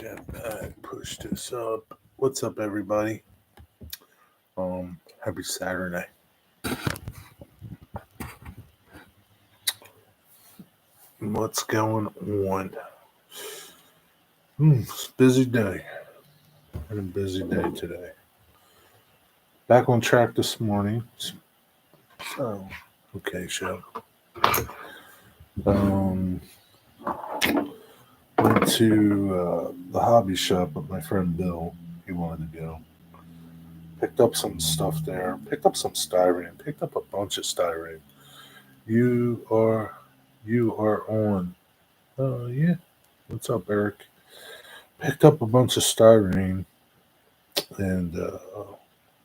that back, push this up. What's up, everybody? Happy Saturday. What's going on? It's a busy day. Had a busy day today. Back on track this morning. Oh, okay, show. Went to the hobby shop with my friend Bill. He wanted to go. Picked up some stuff there. Picked up some styrene. Picked up a bunch of styrene. You are on. Yeah. What's up, Eric? Picked up a bunch of styrene and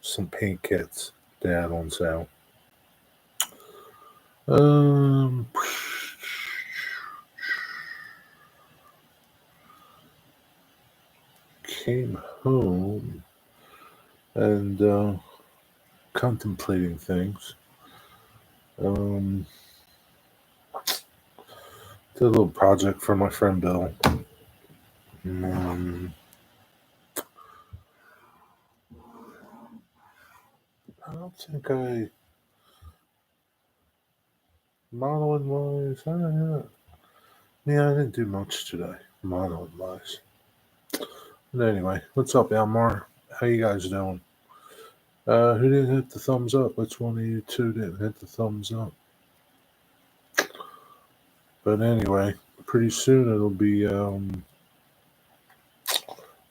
some paint kits they had on sale. Came home and contemplating things. Did a little project for my friend Bill. I don't think modeling wise. Yeah, I didn't do much today, modeling wise. But anyway, what's up, Elmar? How you guys doing? Who didn't hit the thumbs up? Which one of you two didn't hit the thumbs up? But anyway, pretty soon it'll be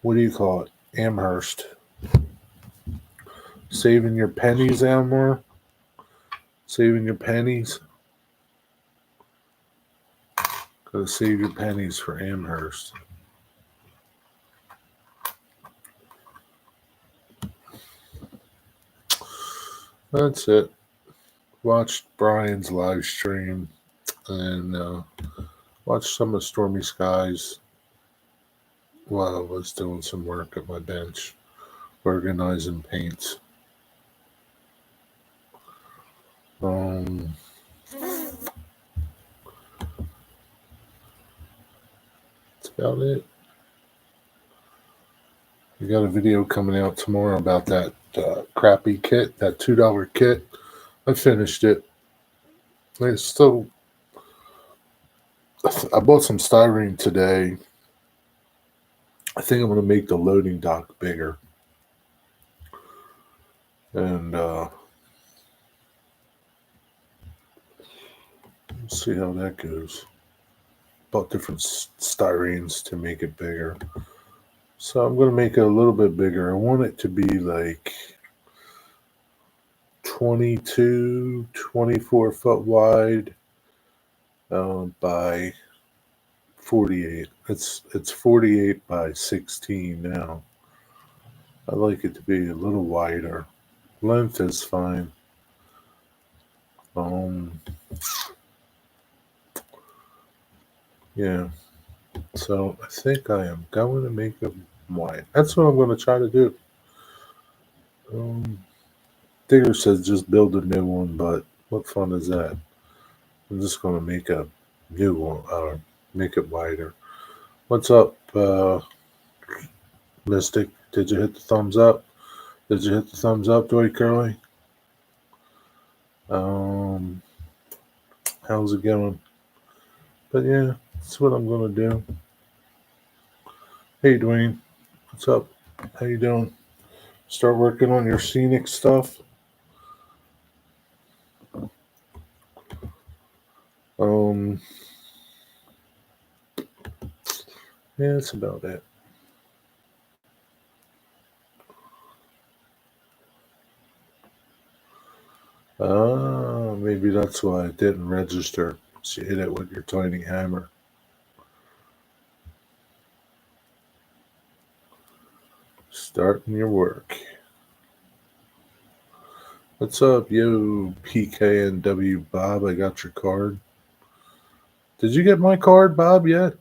what do you call it? Amherst. Saving your pennies, Elmar? Saving your pennies? Gotta save your pennies for Amherst. That's it. Watched Brian's live stream and watched some of Stormy Skies while I was doing some work at my bench, organizing paints. That's about it. We got a video coming out tomorrow about that crappy kit, that $2 kit. I finished it. I bought some styrene today. I think I'm going to make the loading dock bigger. And see how that goes. Bought different styrenes to make it bigger. So I'm going to make it a little bit bigger. I want it to be like 22, 24 foot wide by 48. It's 48 by 16 now. I like it to be a little wider. Length is fine. Yeah. So I think I am going to make them wide. That's what I'm going to try to do. Digger says just build a new one, but what fun is that? I'm just going to make a new one, make it wider. What's up, Mystic? Did you hit the thumbs up? Did you hit the thumbs up, Dory Curly? How's it going? But yeah, that's what I'm going to do. Hey, Dwayne. What's up? How you doing? Start working on your scenic stuff? Yeah, that's about it. Maybe that's why it didn't register. So you hit it with your tiny hammer. Starting your work. What's up, yo, PKNW Bob? I got your card. Did you get my card, Bob, yet?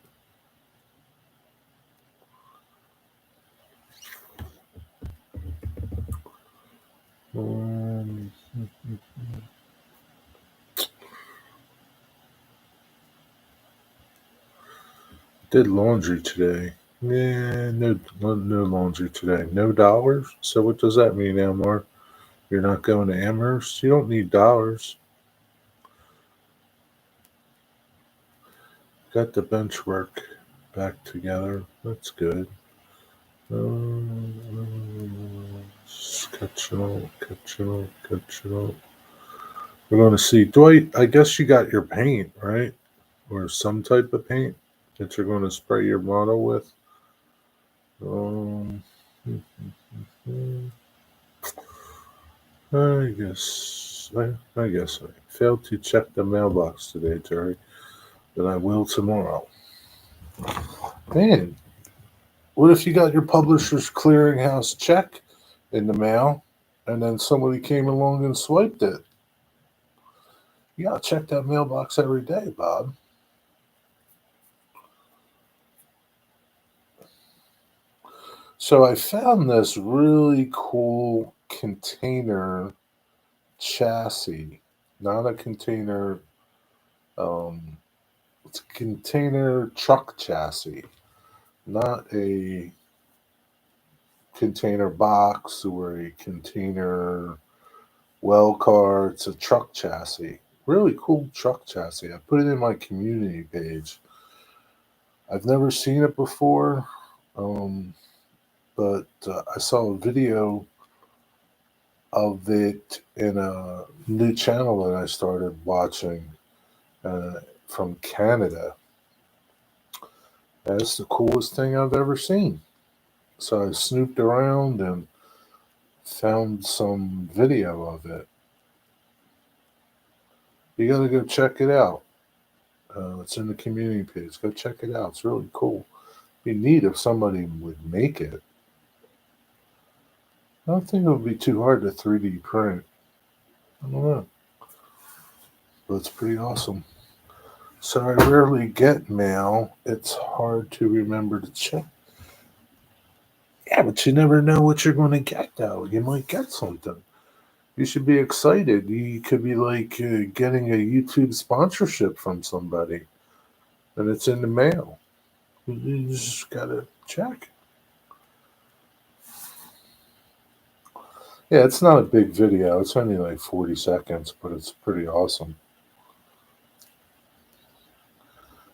Did laundry today. Yeah, no laundry today. No dollars. So what does that mean, Elmar? You're not going to Amherst? You don't need dollars. Got the bench work back together. That's good. Catch it all. We're going to see. Dwight, I guess you got your paint, right? Or some type of paint that you're going to spray your model with. Um, I guess I failed to check the mailbox today, Terry, but I will tomorrow. Man, what if you got your publisher's clearinghouse check in the mail and then somebody came along and swiped it? You gotta check that mailbox every day, Bob. So I found this really cool container chassis, not a container. It's a container truck chassis, not a container box or a container well car. It's a truck chassis. Really cool truck chassis. I put it in my community page. I've never seen it before, um, but I saw a video of it in a new channel that I started watching uh, from Canada. That's the coolest thing I've ever seen. So I snooped around and found some video of it. You got to go check it out. It's in the community page. Go check it out. It's really cool. It'd be neat if somebody would make it. I don't think it would be too hard to 3D print. I don't know. But it's pretty awesome. So I rarely get mail. It's hard to remember to check. Yeah, but you never know what you're going to get, though. You might get something. You should be excited. You could be like getting a YouTube sponsorship from somebody, and it's in the mail. You just gotta check. Yeah, it's not a big video. It's only like 40 seconds, but it's pretty awesome.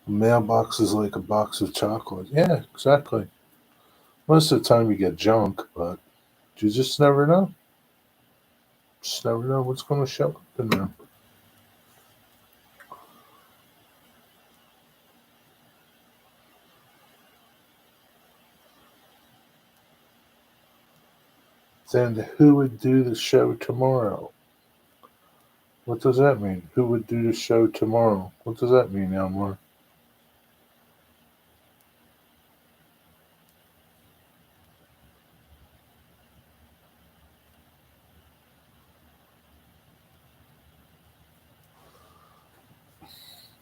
A mailbox is like a box of chocolate. Yeah, exactly. Most of the time you get junk, but you just never know. Just never know what's going to show up in there. Then who would do the show tomorrow? What does that mean? Who would do the show tomorrow? What does that mean, Elmore?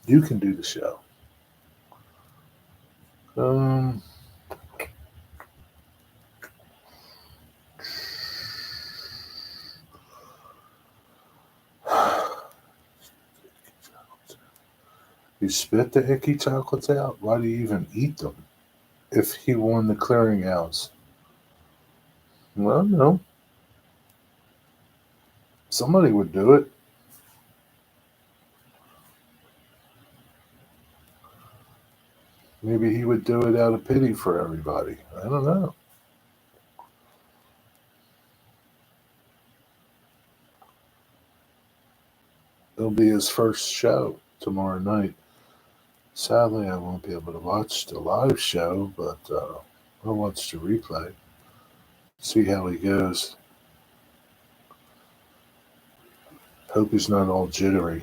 You can do the show. Um, you spit the icky chocolates out? Why do you even eat them? If he won the clearinghouse. Well, no. Somebody would do it. Maybe he would do it out of pity for everybody. I don't know. It'll be his first show tomorrow night. Sadly, I won't be able to watch the live show, but I'll watch the replay. See how he goes. Hope he's not all jittery.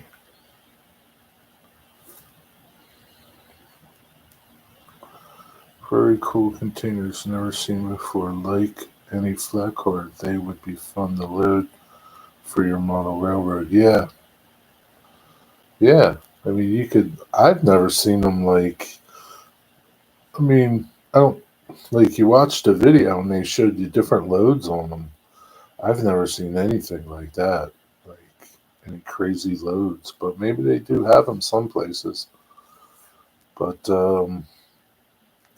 Very cool containers, never seen before. Like any flat card, they would be fun to load for your model railroad. Yeah, yeah. I mean, you could. I've never seen them like. I mean, I don't like you watched a video and they showed you different loads on them. I've never seen anything like that, like any crazy loads. But maybe they do have them some places. But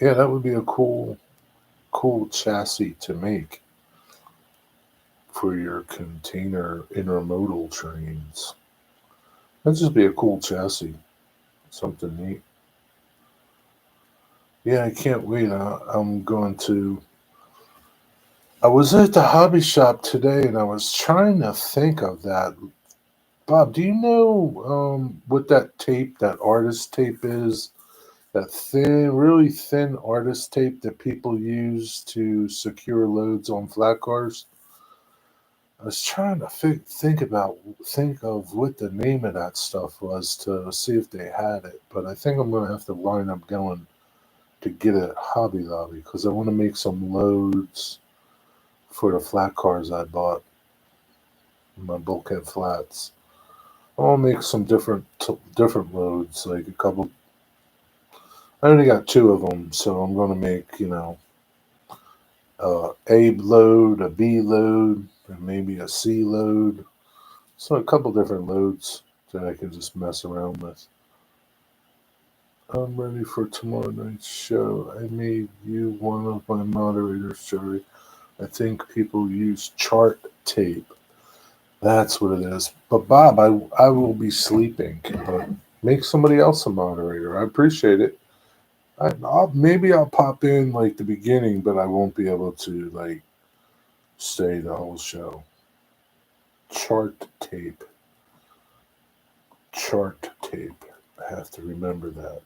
Yeah, that would be a cool chassis to make for your container intermodal trains. That'd just be a cool chassis. Something neat. Yeah, I can't wait. I'm going to. I was at the hobby shop today and I was trying to think of that. Bob, do you know what that tape, that artist tape is? That thin, really thin artist tape that people use to secure loads on flat cars? I was trying to think of what the name of that stuff was to see if they had it, but I think I'm gonna have to wind up going to get it at Hobby Lobby because I want to make some loads for the flat cars I bought, my bulkhead flats. I want to make some different loads, like a couple. I only got two of them, so I'm going to make a load, a B load, and maybe a C load. So a couple different loads that I can just mess around with. I'm ready for tomorrow night's show. I made you one of my moderators, Jerry. I think people use chart tape. That's what it is. But Bob, I will be sleeping. But make somebody else a moderator. I appreciate it. Maybe I'll pop in like the beginning, but I won't be able to like stay the whole show. Chart tape. Chart tape. I have to remember that.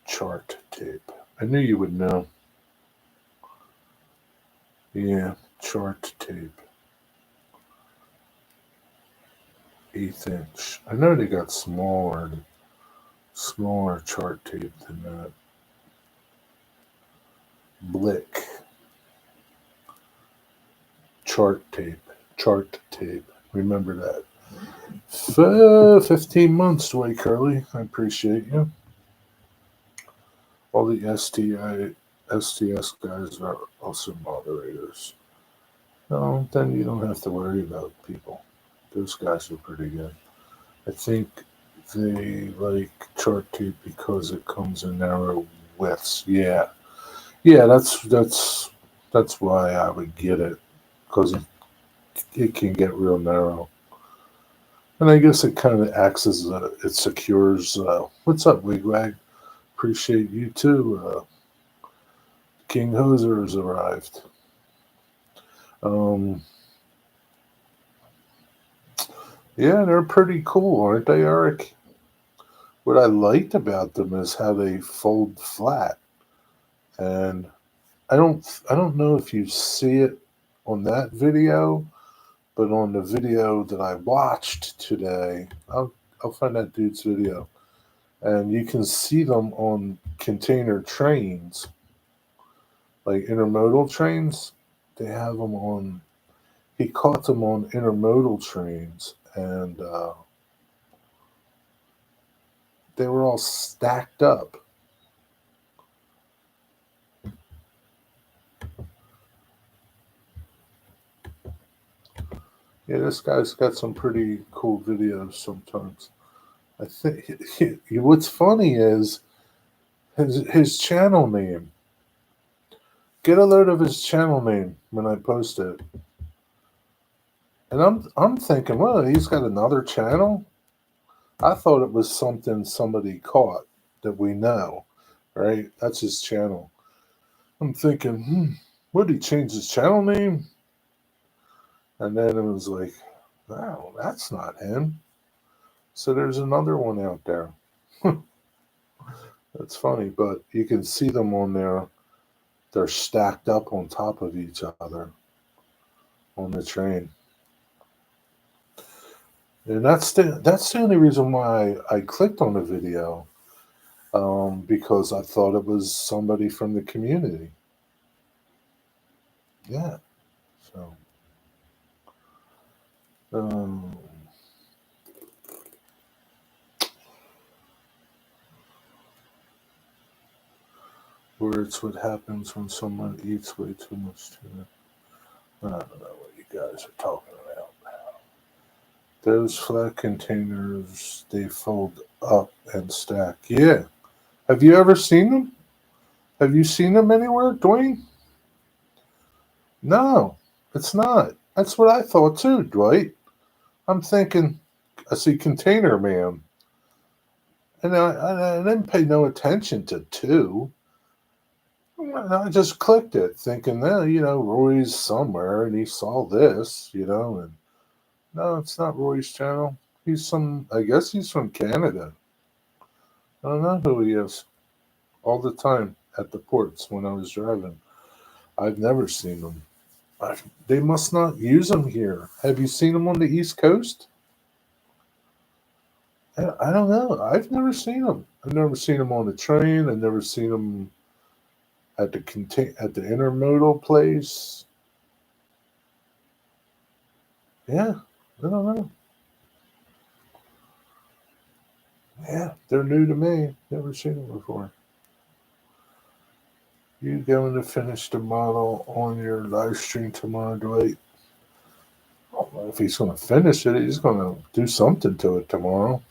Chart tape. I knew you would know. Yeah, chart tape. 1/8 inch. I know they got smaller chart tape than that. Blick. Chart tape. Chart tape. Remember that. 15 months, Dwight Curley. I appreciate you. All the STS guys are also moderators. No, then you don't have to worry about people. Those guys are pretty good. I think they like chart tape because it comes in narrow widths. Yeah, yeah. That's why I would get it because it can get real narrow. And I guess it kind of acts as it secures. What's up, Wigwag? Appreciate you too. King Hoser has arrived. Um, yeah, they're pretty cool, aren't they, Eric? What I liked about them is how they fold flat, and I don't know if you see it on that video, but on the video that I watched today, I'll find that dude's video, and you can see them on container trains, like intermodal trains. They have them on. He caught them on intermodal trains, and they were all stacked up. Yeah, this guy's got some pretty cool videos sometimes. I think what's funny is his channel name. Get a load of his channel name when I post it. And I'm thinking, well, he's got another channel. I thought it was something somebody caught that we know, right? That's his channel. I'm thinking, would he change his channel name? And then it was like, wow, that's not him. So there's another one out there. That's funny, but you can see them on there. They're stacked up on top of each other on the train. And that's the only reason why I clicked on the video, because I thought it was somebody from the community. Yeah. So, um, where it's what happens when someone eats way too much tuna. I don't know what you guys are talking about. Those flat containers, they fold up and stack. Yeah, Have you ever seen them? Have you seen them anywhere, Dwayne? No, it's not. That's what I thought too, Dwight. I'm thinking, I see Container Man, and I didn't pay no attention to two. I just clicked it, thinking, Roy's somewhere, and he saw this, and no, it's not Roy's channel. I guess he's from Canada. I don't know who he is. All the time at the ports when I was driving, I've never seen him. They must not use them here. Have you seen them on the East Coast? I don't know. I've never seen them. I've never seen them on the train. I've never seen them at the intermodal place. Yeah, I don't know. Yeah, they're new to me. Never seen them before. You going to finish the model on your live stream tomorrow, Dwight? Well, if he's going to finish it, he's going to do something to it tomorrow.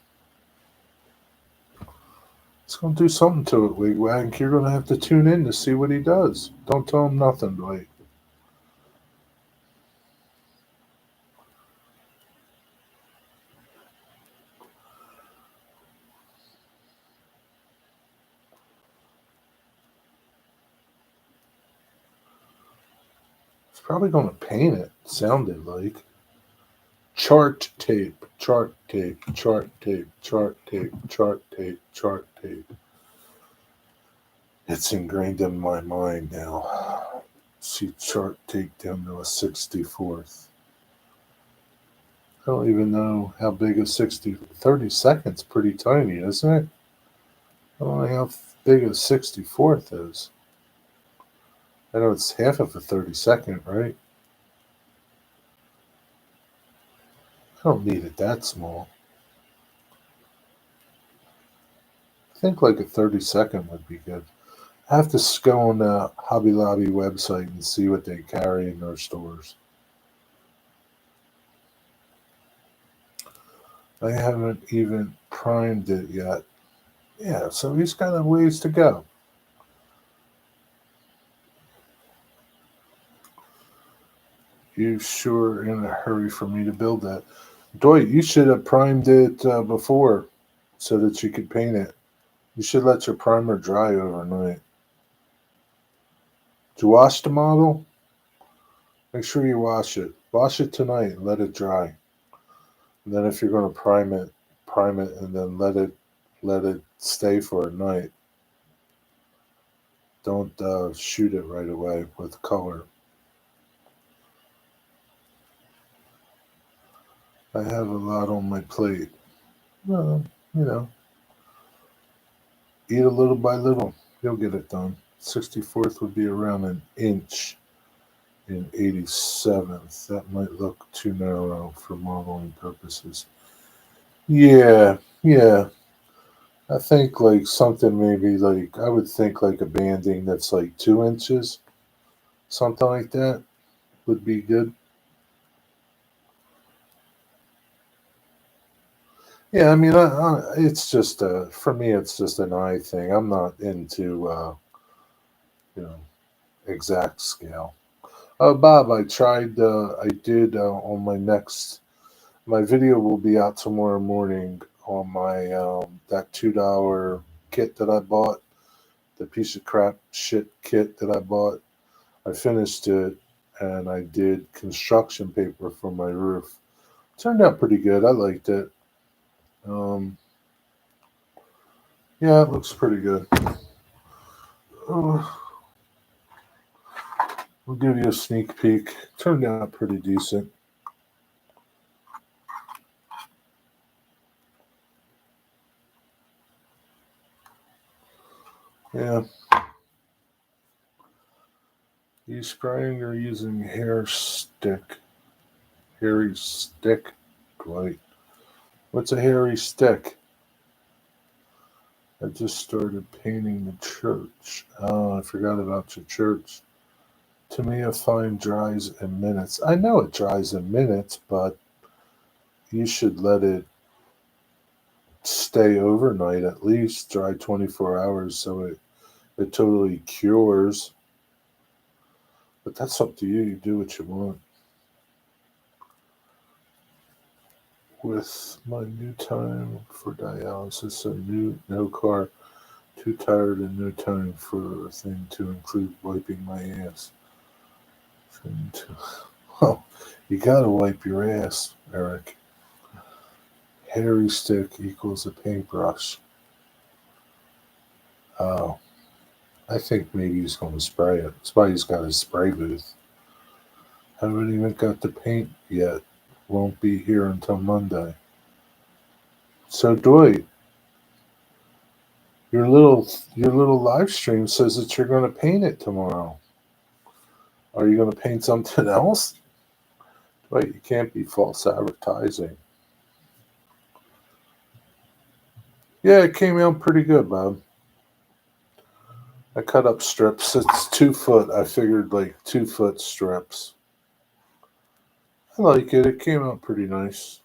He's going to do something to it, Wigwag. You're going to have to tune in to see what he does. Don't tell him nothing, Dwight. He's probably going to paint it, sounded like. Chart tape, chart tape, chart tape, chart tape, chart tape, chart tape. It's ingrained in my mind now. See chart tape down to a 64th. I don't even know how big a 30 seconds pretty tiny, isn't it? I don't know how big a 64th is. I know it's half of a 30-second, right? I don't need it that small. I think like a 30-second would be good. I have to go on the Hobby Lobby website and see what they carry in their stores. I haven't even primed it yet. Yeah, so he's got a ways to go. You sure in a hurry for me to build that. Dwight, you should have primed it before so that you could paint it. You should let your primer dry overnight. Did you wash the model? Make sure you wash it. Wash it tonight and let it dry. And then if you're going to prime it and then let it stay for a night. Don't shoot it right away with color. I have a lot on my plate. Well, eat a little by little. You'll get it done. 64th would be around an inch in 87th. That might look too narrow for modeling purposes. Yeah. I think like something maybe like, I would think like a banding that's like 2 inches. Something like that would be good. Yeah, I mean, it's just for me, it's just an eye thing. I'm not into you know exact scale. Bob, I did on my video will be out tomorrow morning on my that $2 kit that I bought, the piece of crap shit kit that I bought. I finished it and I did construction paper for my roof. Turned out pretty good. I liked it. Um, yeah, it looks pretty good. Uh, I'll give you a sneak peek. Turned out pretty decent. Yeah. You spraying or using hair stick? Hairy stick? Right. What's a hairy stick? I just started painting the church. Oh, I forgot about your church. To me, a fine dries in minutes. I know it dries in minutes, but you should let it stay overnight at least, dry 24 hours so it totally cures. But that's up to you. You do what you want. With my new time for dialysis, a new no car, too tired and no time for a thing to include wiping my ass. Well, you gotta wipe your ass, Eric. Hairy stick equals a paintbrush. Oh, I think maybe he's going to spray it. That's why he's got his spray booth. Haven't even got the paint yet. Won't be here until Monday. So Dwight, your little live stream says that you're going to paint it tomorrow. Are you going to paint something else? Dwight, you can't be false advertising. Yeah, it came out pretty good, Bob. I cut up strips. It's 2 foot. I figured like 2 foot strips. I like it. It came out pretty nice.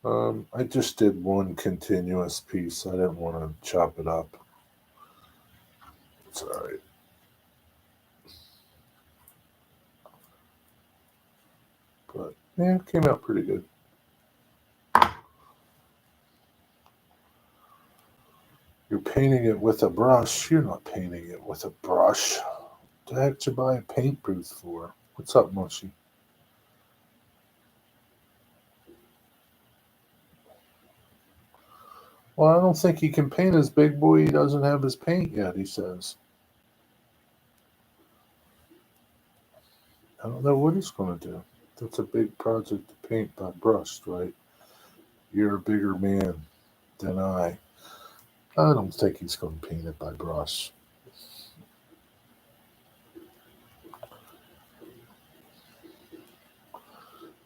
I just did one continuous piece. I didn't want to chop it up. It's alright. But yeah, it came out pretty good. You're painting it with a brush. You're not painting it with a brush. What the heck did you buy a paint booth for? What's up, Mushy? Well, I don't think he can paint his big boy. He doesn't have his paint yet, he says. I don't know what he's going to do. That's a big project to paint by brush, right? You're a bigger man than I. I don't think he's going to paint it by brush.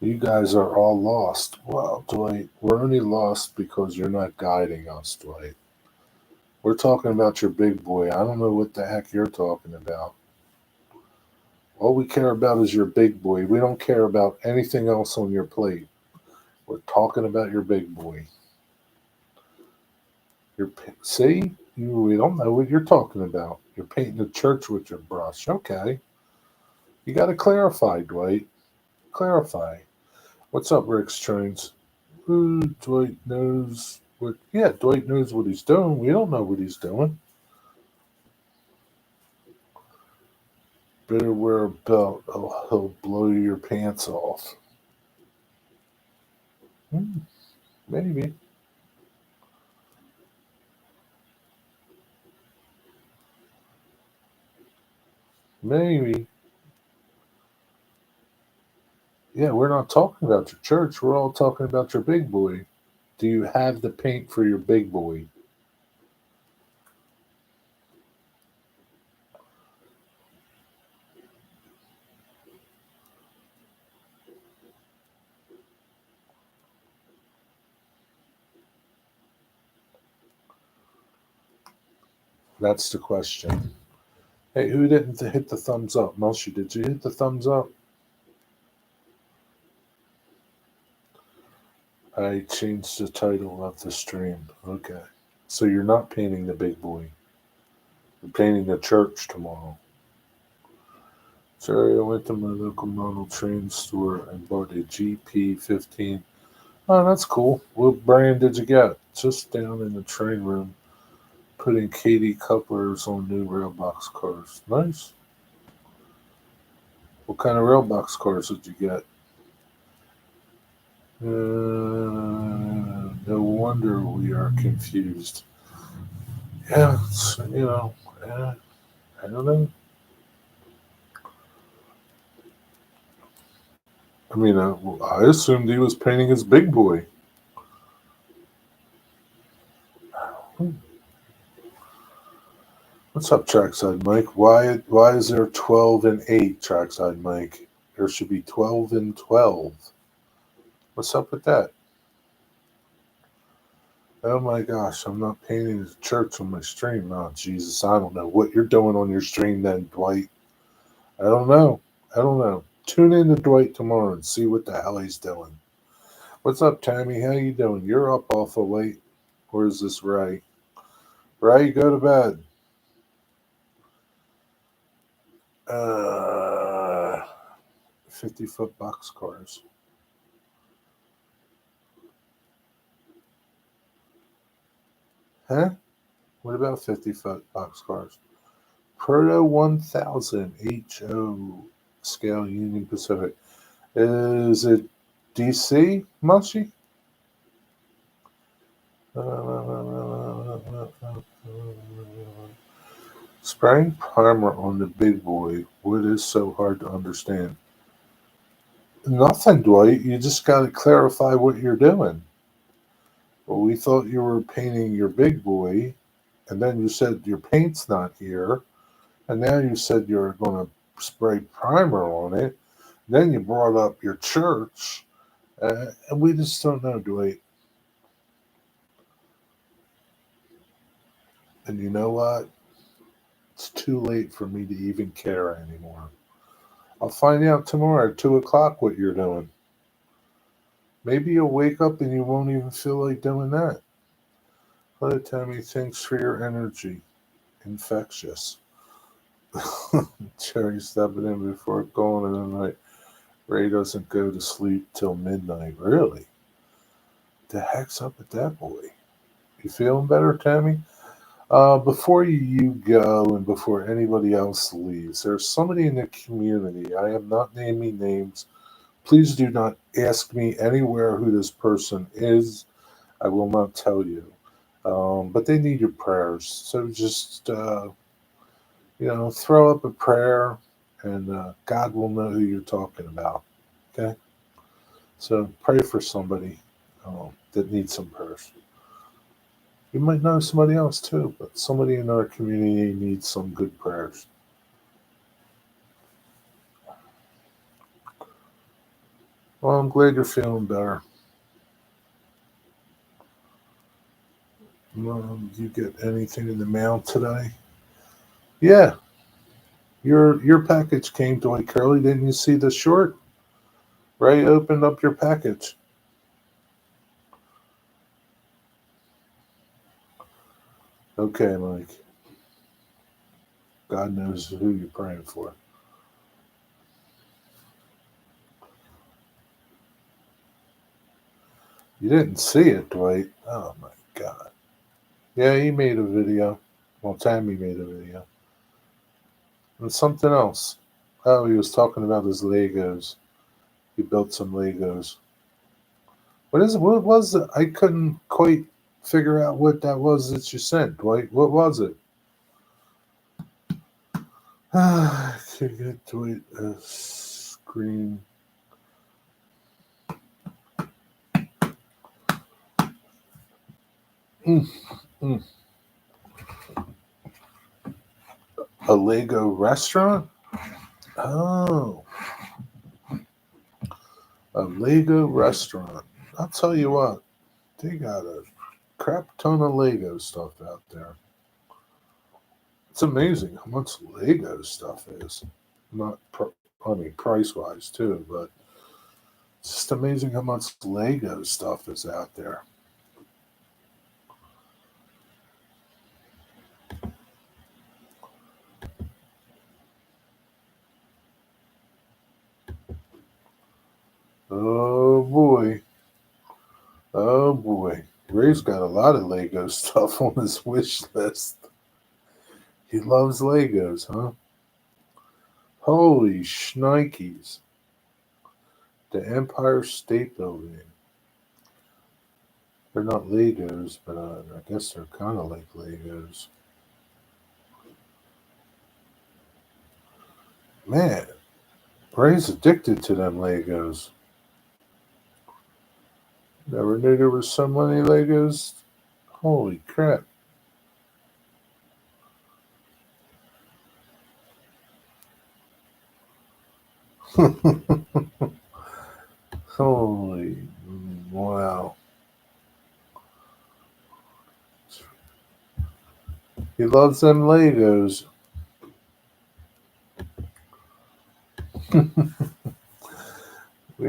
You guys are all lost. Well, Dwight, we're only lost because you're not guiding us, Dwight. We're talking about your big boy. I don't know what the heck you're talking about. All we care about is your big boy. We don't care about anything else on your plate. We're talking about your big boy. See? We don't know what you're talking about. You're painting the church with your brush. Okay. You got to clarify, Dwight. Clarify. What's up, Rick Strange? Ooh, Dwight knows what. Yeah, Dwight knows what he's doing. We don't know what he's doing. Better wear a belt. Oh, he'll blow your pants off. Maybe. Maybe. Yeah, we're not talking about your church. We're all talking about your big boy. Do you have the paint for your big boy? That's the question. Hey, who didn't hit the thumbs up? Mushy, did you hit the thumbs up? I changed the title of the stream. Okay. So you're not painting the big boy. You're painting the church tomorrow. Sorry, I went to my local model train store and bought a GP15. Oh, that's cool. What brand did you get? Just down in the train room, putting Katie couplers on new railbox cars. Nice. What kind of railbox cars did you get? No wonder we are confused. Yeah, I don't know. I mean, I assumed he was painting his big boy. What's up, Trackside Mike? Why is there 12 and 8, Trackside Mike? There should be 12 and 12. What's up with that? Oh my gosh, I'm not painting the church on my stream. Oh, Jesus, I don't know what you're doing on your stream then, Dwight. I don't know. Tune in to Dwight tomorrow and see what the hell he's doing. What's up, Tammy? How you doing? You're up awful late. Where's this Ray? Ray, go to bed. Uh, 50-foot boxcars. Huh? What about 50-foot boxcars? Proto 1000 HO scale Union Pacific. Is it DC, Munchie? Spraying primer on the big boy. What is so hard to understand? Nothing, Dwight. You just got to clarify what you're doing. Well, we thought you were painting your big boy, and then you said your paint's not here, and now you said you're going to spray primer on it. Then you brought up your church, and we just don't know, Dwight. And you know what? It's too late for me to even care anymore. I'll find out tomorrow at 2 o'clock what you're doing. Maybe you'll wake up and you won't even feel like doing that. Hello, Tammy. Thanks for your energy. Infectious. Cherry stepping in before going in the night. Ray doesn't go to sleep till midnight. Really? The heck's up with that boy? You feeling better, Tammy? Before you go and before anybody else leaves, there's somebody in the community. I am not naming names. Please do not ask me anywhere who this person is. I will not tell you. But they need your prayers. So just, throw up a prayer and God will know who you're talking about. Okay? So pray for somebody that needs some prayers. You might know somebody else too, but somebody in our community needs some good prayers. Well, I'm glad you're feeling better. Did you get anything in the mail today? Yeah, your package came to Curly. Didn't you see the short? Ray opened up your package. Okay, Mike. God knows who you're praying for. You didn't see it, Dwight. Oh my God. Yeah, he made a video. Well, Tammy made a video. And something else. Oh, he was talking about his Legos. He built some Legos. What is it? What was it? I couldn't quite figure out what that was that you sent, Dwight. What was it? I could get Dwight a screen. Mm, mm. A Lego restaurant? Oh, a Lego restaurant. I'll tell you what, they got a crap ton of Lego stuff out there. It's amazing how much Lego stuff is. Not, I mean, price wise too, but it's just amazing how much Lego stuff is out there. Oh boy. Oh boy. Ray's got a lot of Lego stuff on his wish list. He loves Legos, huh? Holy shnikes. The Empire State Building. They're not Legos, but I guess they're kind of like Legos. Man, Ray's addicted to them Legos. Never knew there was so many Legos. Holy crap. Holy wow. He loves them Legos.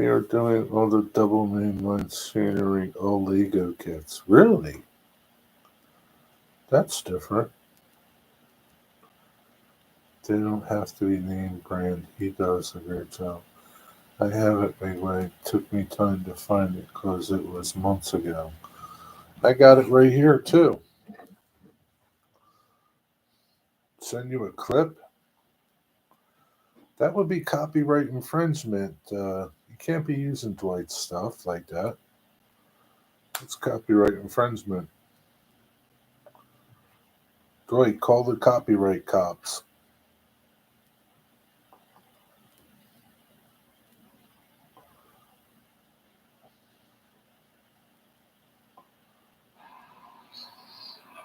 We are doing all the double mainline scenery, all Lego kits. Really? That's different. They don't have to be name brand. He does a great job. I have it anyway. It took me time to find it because it was months ago. I got it right here too. Send you a clip. That would be copyright infringement. You can't be using Dwight's stuff like that. It's copyright infringement. Dwight, call the copyright cops.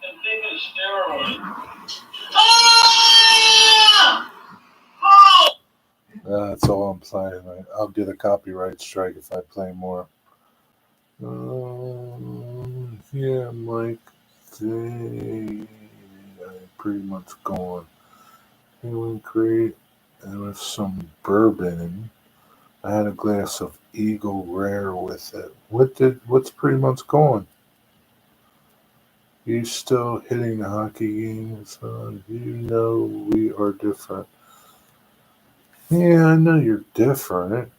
And taking steroids. That's all I'm playing. I'll get a copyright strike if I play more. Yeah, Mike. They pretty much gone. It went great. And with some bourbon. I had a glass of Eagle Rare with it. What's pretty much gone? You still hitting the hockey games? You know we are different. Yeah, I know you're different.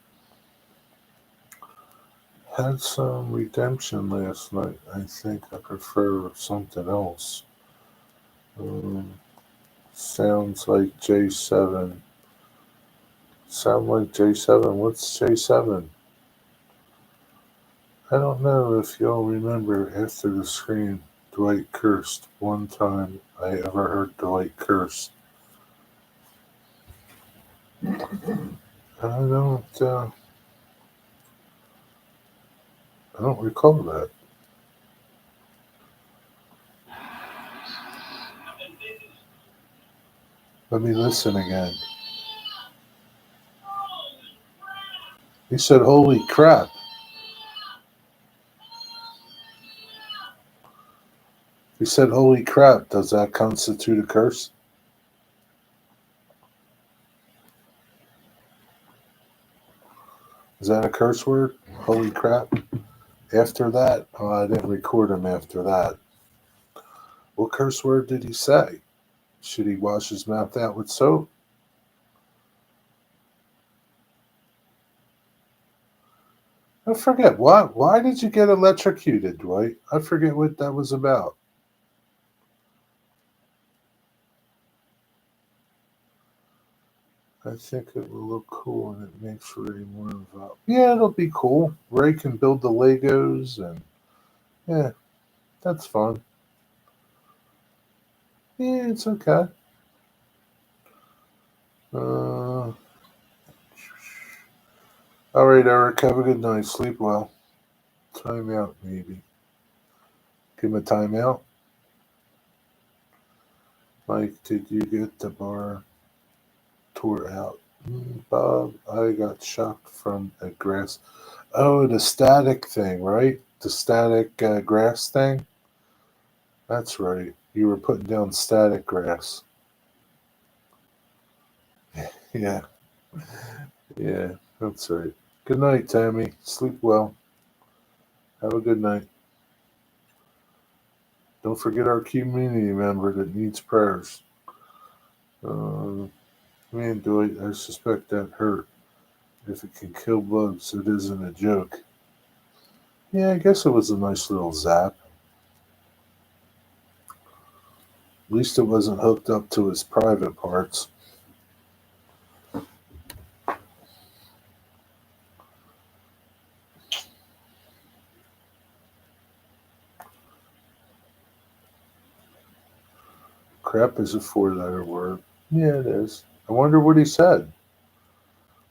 Had some redemption last night. I think I prefer something else. Um, sounds like J7. Sound like J7? What's J7? I don't know if y'all remember after the screen, Dwight cursed. One time I ever heard Dwight curse. I don't. I don't recall that. Let me listen again. He said, "Holy crap!" He said, "Holy crap!" Does that constitute a curse? Is that a curse word? Holy crap! After that, oh, I didn't record him after that. What curse word did he say? Should he wash his mouth out with soap? I forget. Why did you get electrocuted, Dwight? I forget what that was about. I think it will look cool and it makes Ray more involved. Yeah, it'll be cool. Ray can build the Legos and yeah, that's fun. Yeah, it's okay. All right, Eric. Have a good night. Sleep well. Time out, maybe. Give him a timeout. Mike, did you get the bar tore out? Bob, I got shocked from a grass. Oh, the static thing, right? The static grass thing? That's right. You were putting down static grass. Yeah, yeah, that's right. Good night, Tammy. Sleep well. Have a good night. Don't forget our community member that needs prayers. Uh, Man, Dwight, I suspect that hurt. If it can kill bugs, it isn't a joke. Yeah, I guess it was a nice little zap. At least it wasn't hooked up to his private parts. Crap is a four-letter word. Yeah, it is. I wonder what he said.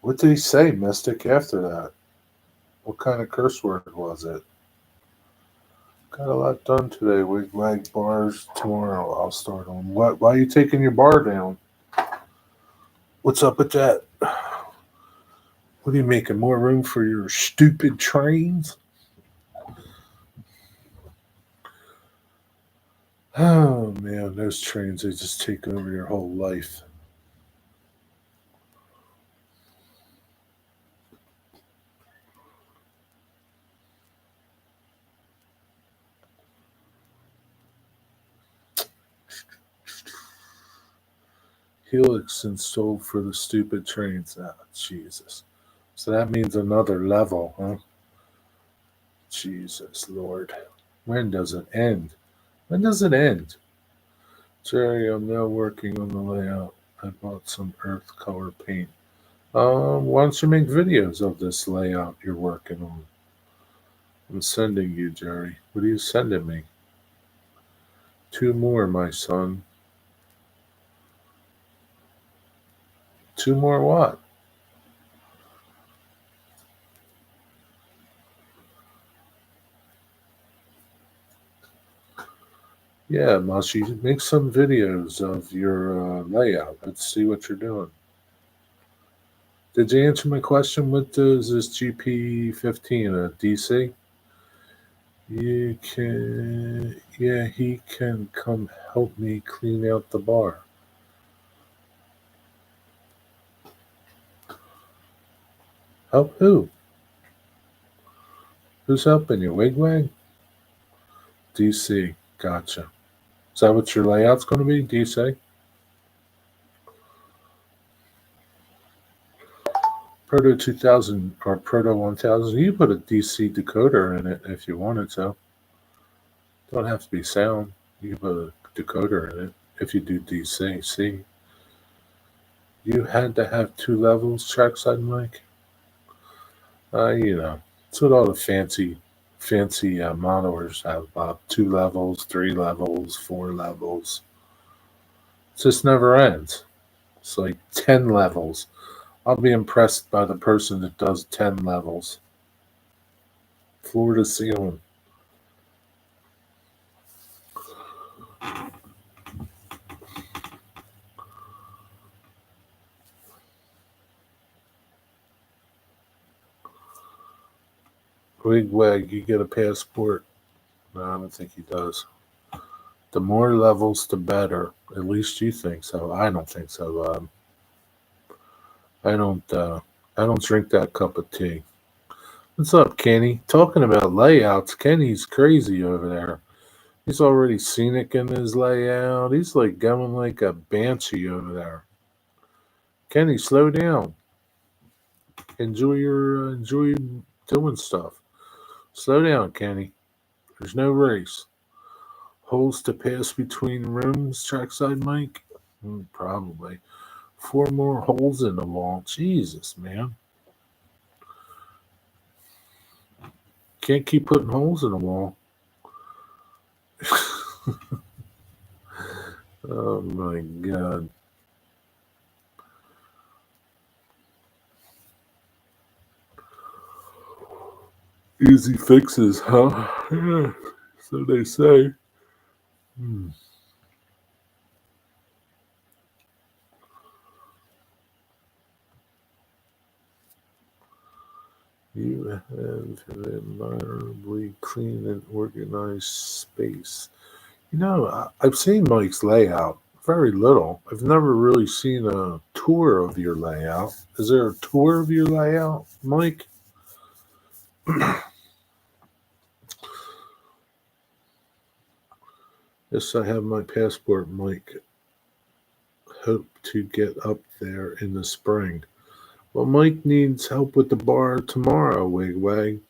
What did he say, Mystic, after that? What kind of curse word was it? Got a lot done today. Wig wag bars tomorrow. I'll start on. What? Why are you taking your bar down? What's up with that? What are you making more room for your stupid trains? Oh man, those trains, they just take over your whole life. Helix installed for the stupid trains. Ah, Jesus. So that means another level, huh? Jesus Lord. When does it end? When does it end? Jerry, I'm now working on the layout. I bought some earth color paint. Why don't you make videos of this layout you're working on? I'm sending you, Jerry. What are you sending me? 2 more, my son. 2 more what? Yeah, Mashi, make some videos of your layout. Let's see what you're doing. Did you answer my question? What is this GP15, a DC? You can, yeah, he can come help me clean out the bar. Help who? Who's helping you? Wigwag? DC, gotcha. Is that what your layout's going to be, DC? Proto 2000 or Proto 1000, you put a DC decoder in it if you wanted to. Don't have to be sound. You can put a decoder in it if you do DC. See, you had to have 2 levels trackside mic. It's what all the fancy modelers have. 2 levels, 3 levels, 4 levels. It just never ends. It's like 10 levels. I'll be impressed by the person that does 10 levels. Floor to ceiling. Wigwag, you get a passport. No, I don't think he does. The more levels, the better. At least you think so. I don't think so. I don't. I don't drink that cup of tea. What's up, Kenny? Talking about layouts, Kenny's crazy over there. He's already scenic in his layout. He's like going like a banshee over there. Kenny, slow down. Enjoy doing stuff. Slow down, Kenny. There's no race. Holes to pass between rooms, trackside Mike? Probably. 4 more holes in the wall. Jesus, man. Can't keep putting holes in the wall. Oh my god. Easy fixes, huh? Yeah, so they say. Hmm. You have an admirably clean and organized space. I've seen Mike's layout. Very little. I've never really seen a tour of your layout. Is there a tour of your layout, Mike? Yes, I have my passport, Mike. Hope to get up there in the spring. Well, Mike needs help with the bar tomorrow, Wigwag.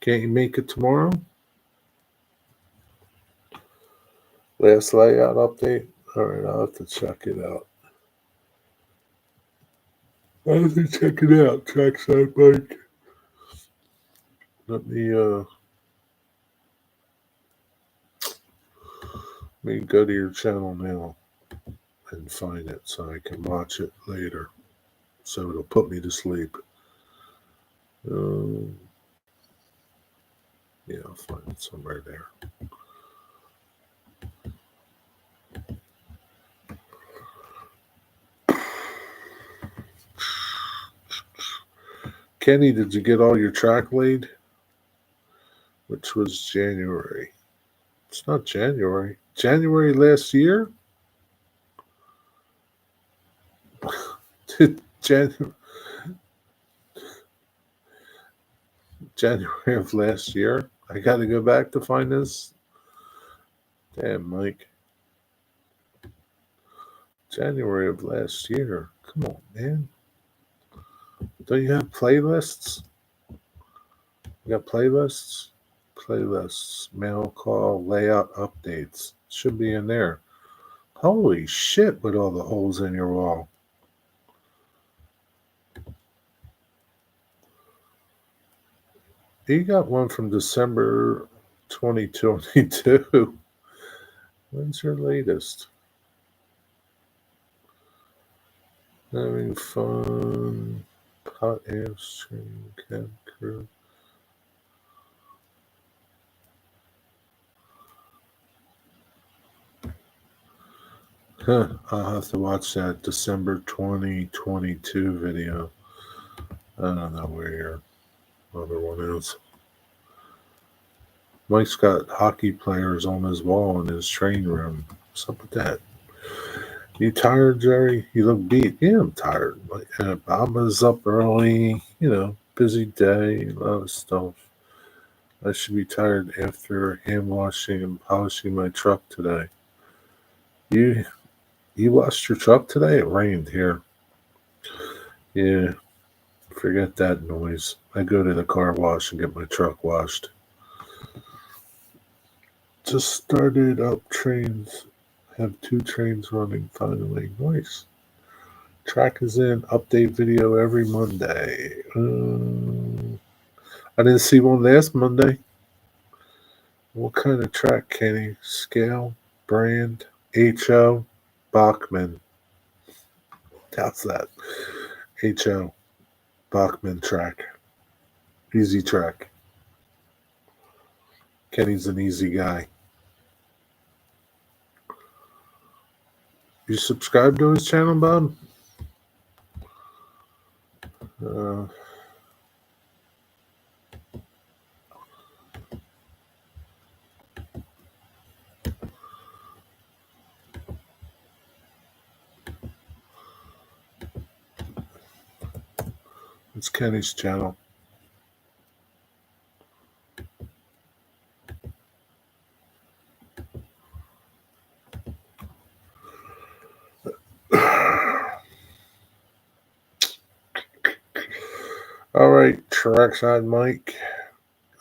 Can't you make it tomorrow? Last layout update? Alright, I'll have to check it out. I'll have to check it out, trackside Mike. Let me go to your channel now and find it so I can watch it later. So it'll put me to sleep. Um, yeah, I'll find it somewhere there. Kenny, did you get all your track laid? Which was January. It's not January. January last year? January of last year? I gotta go back to find this. Damn, Mike. January of last year. Come on, man. Don't you have playlists? You got playlists? Playlists, mail call, layout updates. Should be in there. Holy shit, with all the holes in your wall. You got one from December 2022. When's your latest? Having fun. Hot air stream, cab crew. Huh, I'll have to watch that December 2022 video. I don't know where your other one is. Mike's got hockey players on his wall in his training room. What's up with that? You tired, Jerry? You look beat. Yeah, I'm tired. Bob was up early, busy day, a lot of stuff. I should be tired after hand washing and polishing my truck today. You washed your truck today? It rained here. Yeah, forget that noise. I go to the car wash and get my truck washed. Just started up trains. Have 2 trains running finally. Nice. Track is in. Update video every Monday. I didn't see one last Monday. What kind of track, Kenny? Scale? Brand? HO? Bachman. How's that? HO. Bachman track. Easy track. Kenny's an easy guy. You subscribe to his channel, Bob? It's Kenny's channel. All right, Trackside Mike.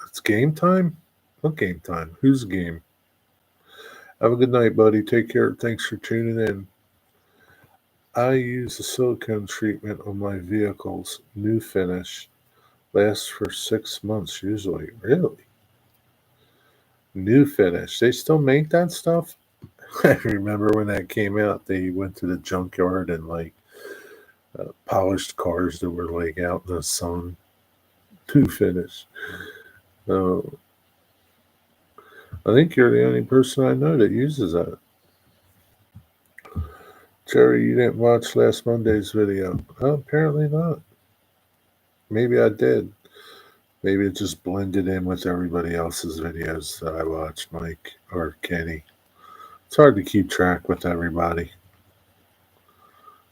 It's game time? What game time? Whose game? Have a good night, buddy. Take care. Thanks for tuning in. I use a silicone treatment on my vehicles. New finish. Lasts for 6 months usually. Really? New finish. They still make that stuff? I remember when that came out, they went to the junkyard and polished cars that were out in the sun. New finish. I think you're the only person I know that uses that. Jerry, you didn't watch last Monday's video. Apparently not. Maybe I did. Maybe it just blended in with everybody else's videos that I watched, Mike or Kenny. It's hard to keep track with everybody.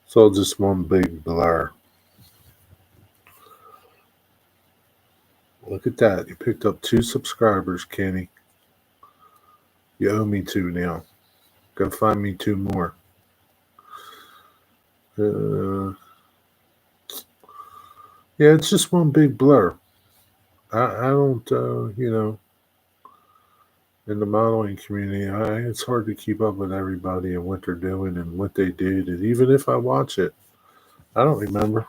It's all just one big blur. Look at that. You picked up 2 subscribers, Kenny. You owe me 2 now. Go find me 2 more. Yeah, it's just one big blur. I don't, in the modeling community, it's hard to keep up with everybody and what they're doing and what they did. And even if I watch it, I don't remember.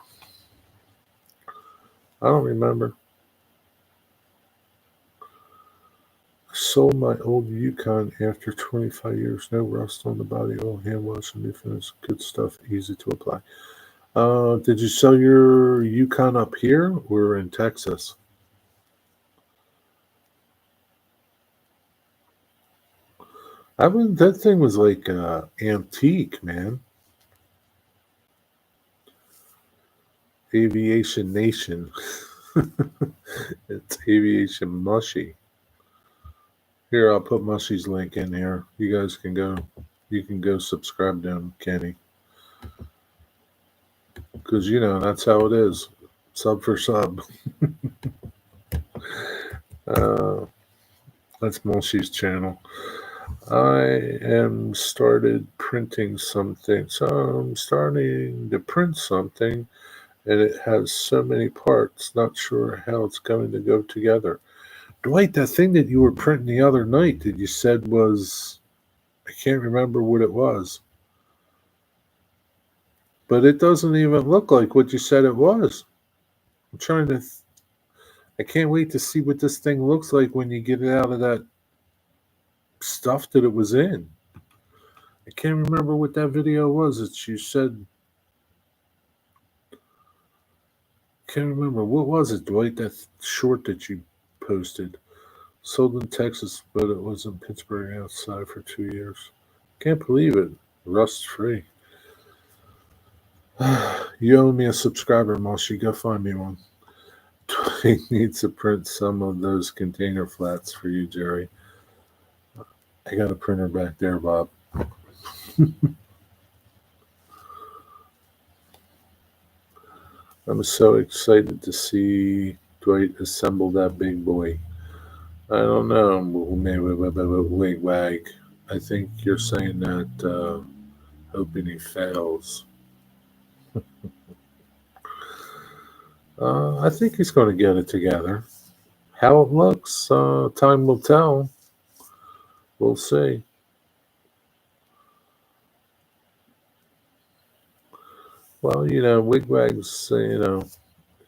Sold my old Yukon after 25 years. No rust on the body. All hand wash and new finish. Good stuff. Easy to apply. Did you sell your Yukon up here or in Texas? That thing was antique, man. Aviation Nation. It's Aviation Mushy. Here, I'll put Mushy's link in here. You guys can go. You can go subscribe to him, Kenny. Because, that's how it is. Sub for sub. That's Mushy's channel. I am started printing something. So I'm starting to print something, and it has so many parts. Not sure how it's going to go together. Dwight, that thing that you were printing the other night that you said was, I can't remember what it was, but it doesn't even look like what you said it was. I'm trying to, I can't wait to see what this thing looks like when you get it out of that stuff that it was in. I can't remember what that video was that you said. Can't remember. What was it, Dwight? That short that you posted. Sold in Texas, but it was in Pittsburgh outside for 2 years. Can't believe it. Rust free. You owe me a subscriber, Moshi. Go find me one. He needs to print some of those container flats for you, Jerry. I got a printer back there, Bob. I'm so excited to see Dwight assemble that big boy. I don't know, maybe wig wag. I think you're saying that hoping he fails. I think he's going to get it together. How it looks, time will tell. We'll see. Well, Wigwag's,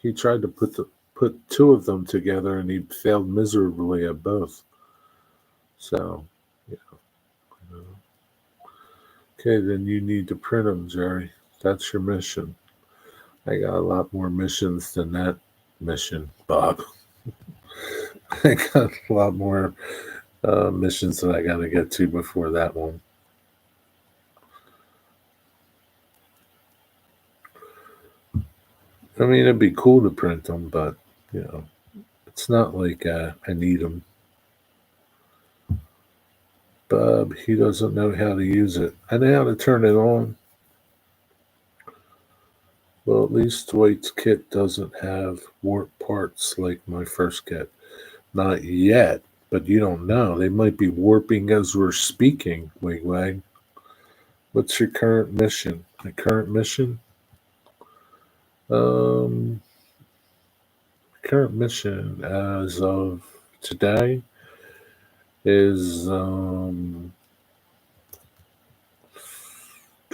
he tried to put two of them together and he failed miserably at both. So, yeah. Okay, then you need to print them, Jerry. That's your mission. I got a lot more missions than that mission, Bob. I got a lot more missions that I got to get to before that one. I mean, it'd be cool to print them, but it's not like I need them. Bob, he doesn't know how to use it. I know how to turn it on. Well, at least Dwight's kit doesn't have warp parts like my first kit. Not yet, but you don't know. They might be warping as we're speaking, Wigwag. What's your current mission? My current mission? Um, current mission as of today is to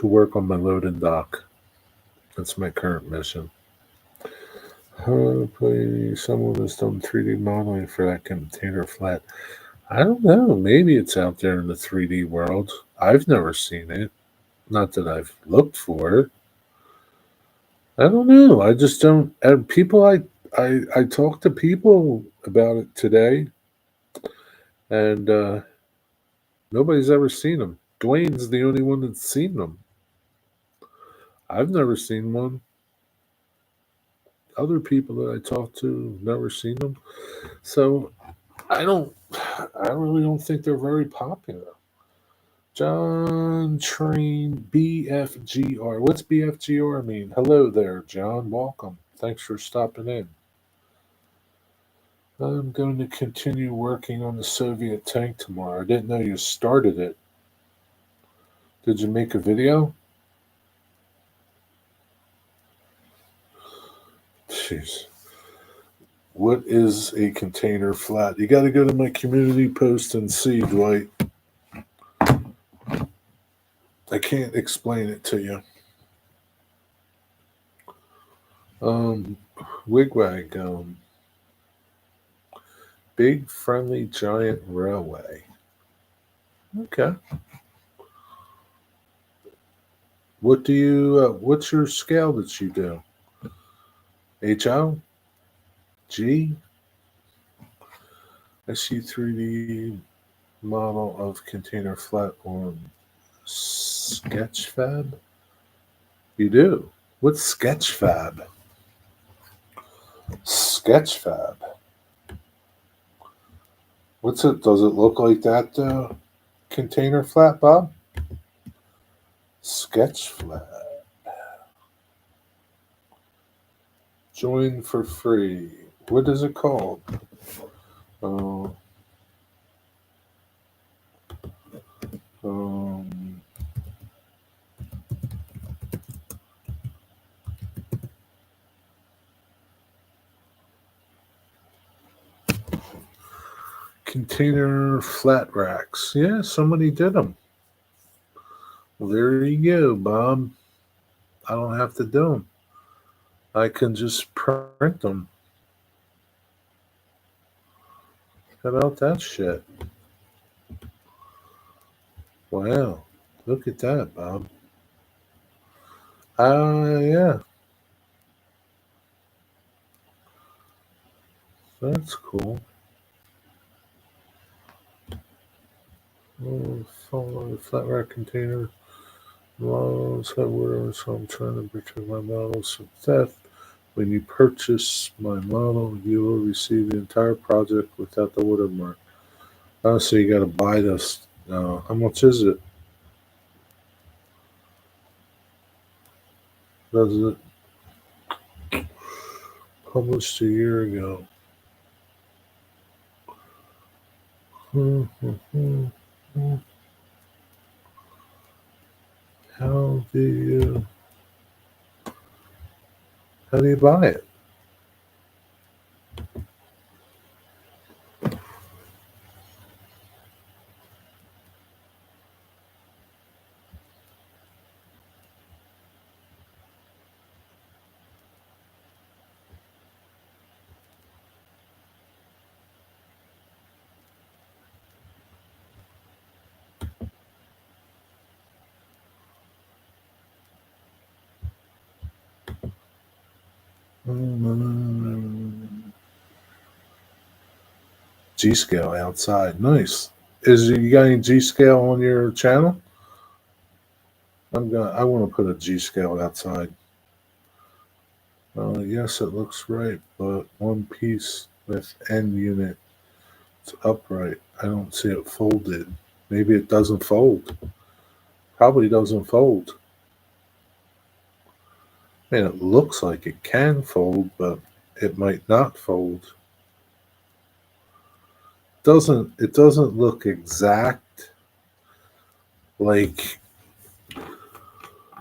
work on my loading dock. That's my current mission. Hopefully someone has done 3D modeling for that container flat. I don't know. Maybe it's out there in the 3D world. I've never seen it. Not that I've looked for it. I don't know. I just don't. And people, I talked to people about it today, and nobody's ever seen them. Dwayne's the only one that's seen them. I've never seen one. Other people that I talked to never seen them. So I don't. I really don't think they're very popular. John Train BFGR. What's BFGR mean? Hello there, John. Welcome. Thanks for stopping in. I'm going to continue working on the Soviet tank tomorrow. I didn't know you started it. Did you make a video? Jeez. What is a container flat? You got to go to my community post and see, Dwight. I can't explain it to you. Wigwag, big friendly giant railway. Okay. What do you? What's your scale that you do? HO? G? I see 3D model of container flat on Sketchfab. You do. What's Sketchfab? Sketchfab. What's it? Does it look like that container flat, Bob? Sketchfab. Join for free. What is it called? Um, container flat racks. Yeah, somebody did them. Well, there you go, Bob. I don't have to do them. I can just print them. How about that shit? Wow. Look at that, Bob. Yeah, that's cool. Flat rack container. Models have whatever, so I'm trying to protect my models from theft. When you purchase my model, you will receive the entire project without the watermark. Oh, so you got to buy this. How much is it? Does it published a year ago? How do you how do you buy it? G scale outside, nice. Is you got any G scale on your channel? I want to put a G scale outside. Yes, it looks right, but one piece with end unit. It's upright. I don't see it folded. Maybe it doesn't fold. Probably doesn't fold. I mean, it looks like it can fold, but it might not fold. It doesn't look exact like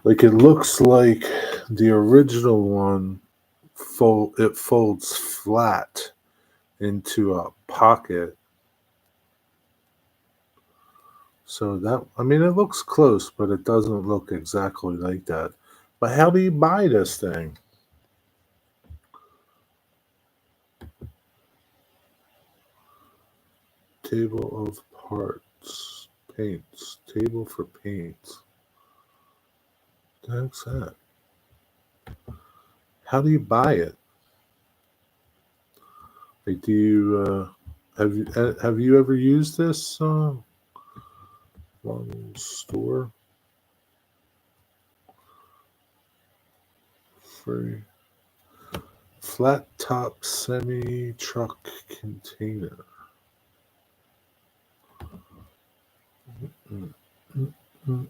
it looks like the original one it folds flat into a pocket. So that, I mean, it looks close, but it doesn't look exactly like that. But how do you buy this thing? Table of parts. Paints. Table for paints. What the heck's that? How do you buy it? Like, do you have you ever used this store? Free flat top semi truck container. Mm, mm, mm.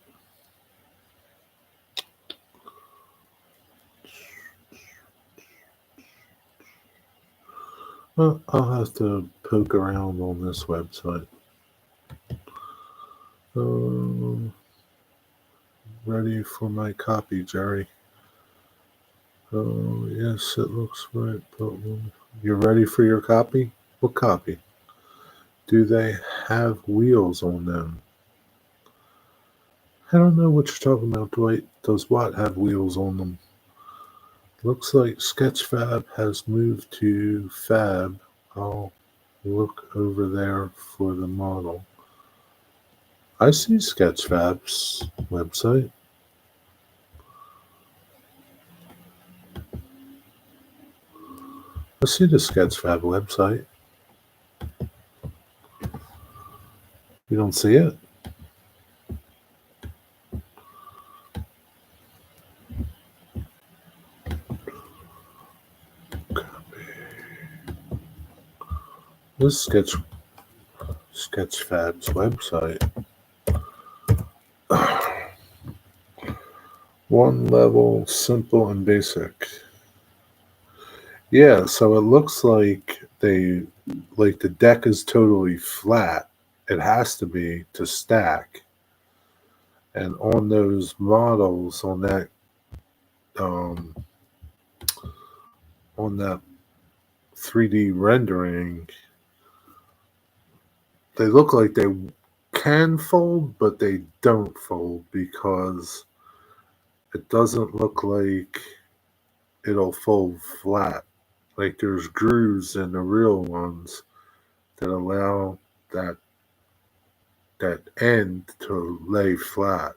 Well, I'll have to poke around on this website. Um, Ready for my copy, Jerry. Oh, yes, it looks right. But you're ready for your copy? What copy? Do they have wheels on them? I don't know what you're talking about, Dwight. Does what have wheels on them? Looks like Sketchfab has moved to Fab. I'll look over there for the model. I see Sketchfab's website. I see the Sketchfab website. You don't see it? This Sketchfab's website. One level, simple and basic. Yeah, so it looks like the deck is totally flat. It has to be to stack. And on those models, um, on that 3D rendering, they look like they can fold, but they don't fold because it doesn't look like it'll fold flat. Like there's grooves in the real ones that allow that that end to lay flat.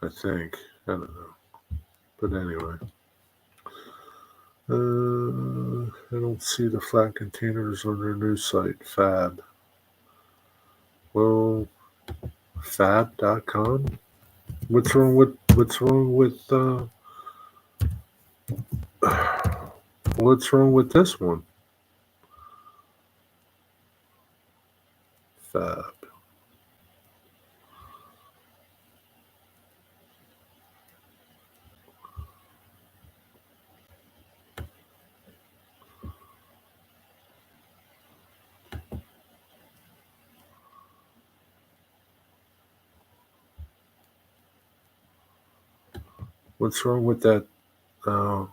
I think. I don't know. But anyway. I don't see the flat containers on their new site, Fab. Well, Fab.com? What's wrong with what's wrong with this one? Fab. What's wrong with that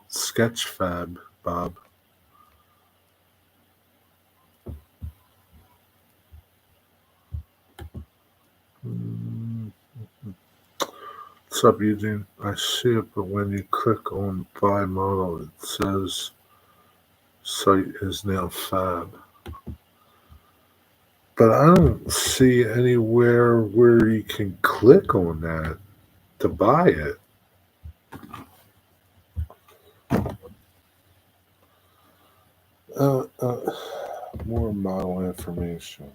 sketch Fab, Bob? Mm, What's up, Eugene? I see it, but when you click on buy model, it says site is now Fab. But I don't see anywhere where you can click on that to buy it. Uh, uh, More model information.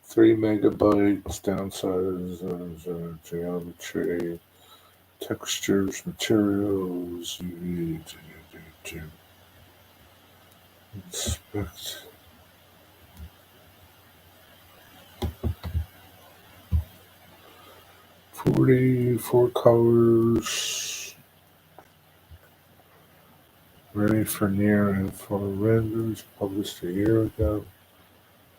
3 MB downsize, geometry, textures, materials. You need to inspect. Four colors. Ready for near and far renders. Published a year ago.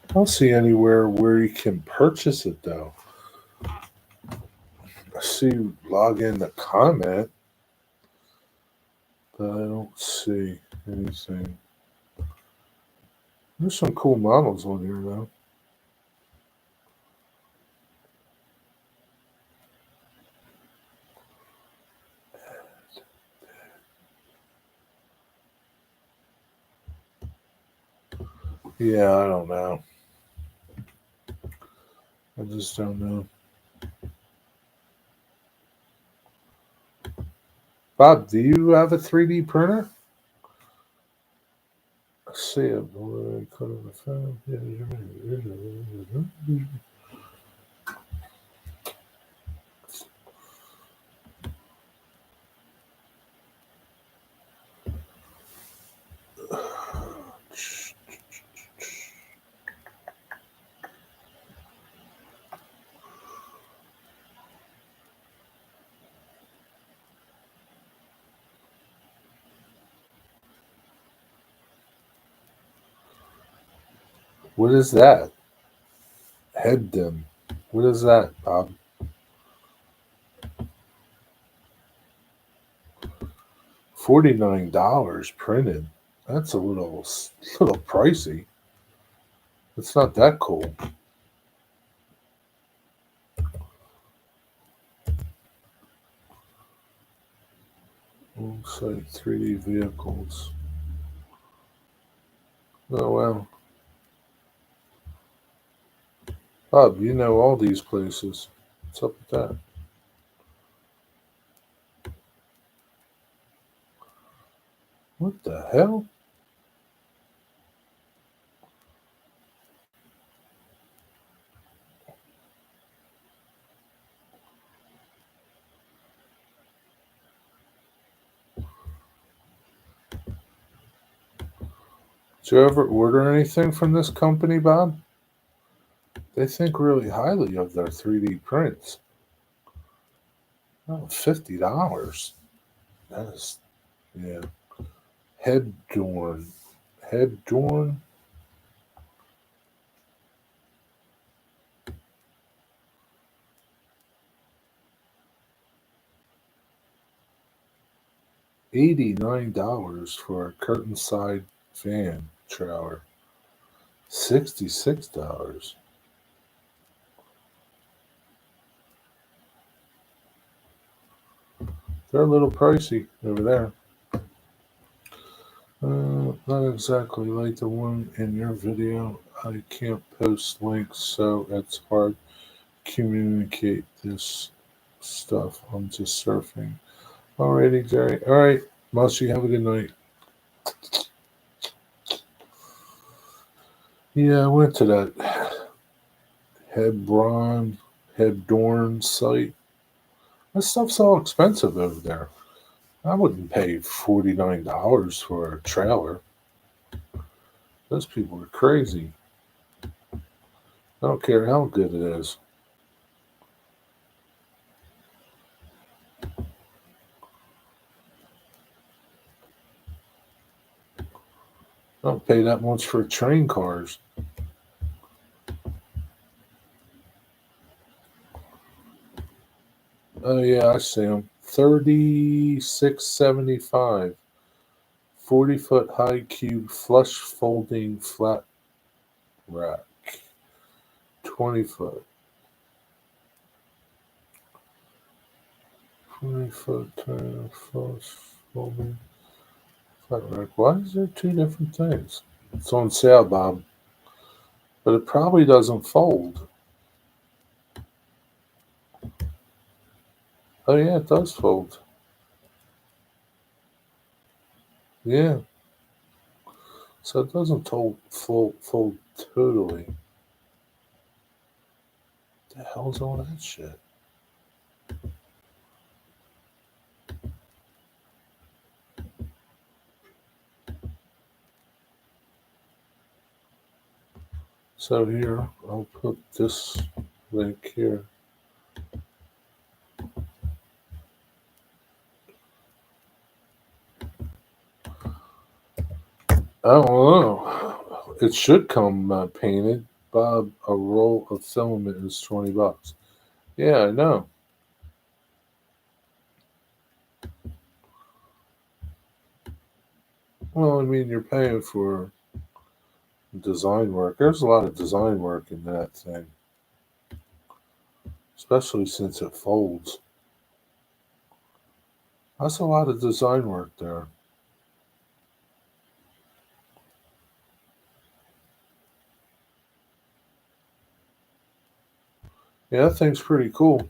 I don't see anywhere where you can purchase it though. I see log in the comment, but I don't see anything. There's some cool models on here though. Yeah, I don't know. I just don't know. Bob, do you have a 3D printer? I see it. What is that? Head dim. What is that, Bob? $49 printed. That's a little pricey. It's not that cool. Looks like 3D vehicles. Oh well. Bob, you know all these places. What's up with that? What the hell? Did you ever order anything from this company, Bob? They think really highly of their 3D prints. Oh, $50. That is, yeah. Head Dorn. Head Dorn? $89 for a curtain side fan trailer. $66. They're a little pricey over there. Not exactly like the one in your video. I can't post links, so it's hard to communicate this stuff. I'm just surfing. Alrighty, Jerry. Alright, Mushy, have a good night. Yeah, I went to that Hebron site. That stuff's all expensive over there. I wouldn't pay $49 for a trailer. Those people are crazy. I don't care how good it is. I don't pay that much for train cars. Oh yeah, I see them. 36.75. 40-foot high cube flush folding flat rack. 20-foot. 20-foot flush folding flat rack. Why is there two different things? It's on sale, Bob. But it probably doesn't fold. Oh yeah, it does fold. Yeah. So it doesn't fold totally. What the hell's all that shit? So here, I'll put this link here. I don't know. It should come painted. Bob, a roll of filament is $20. Yeah, I know. Well, I mean, you're paying for design work. There's a lot of design work in that thing, especially since it folds. That's a lot of design work there. Yeah, that thing's pretty cool.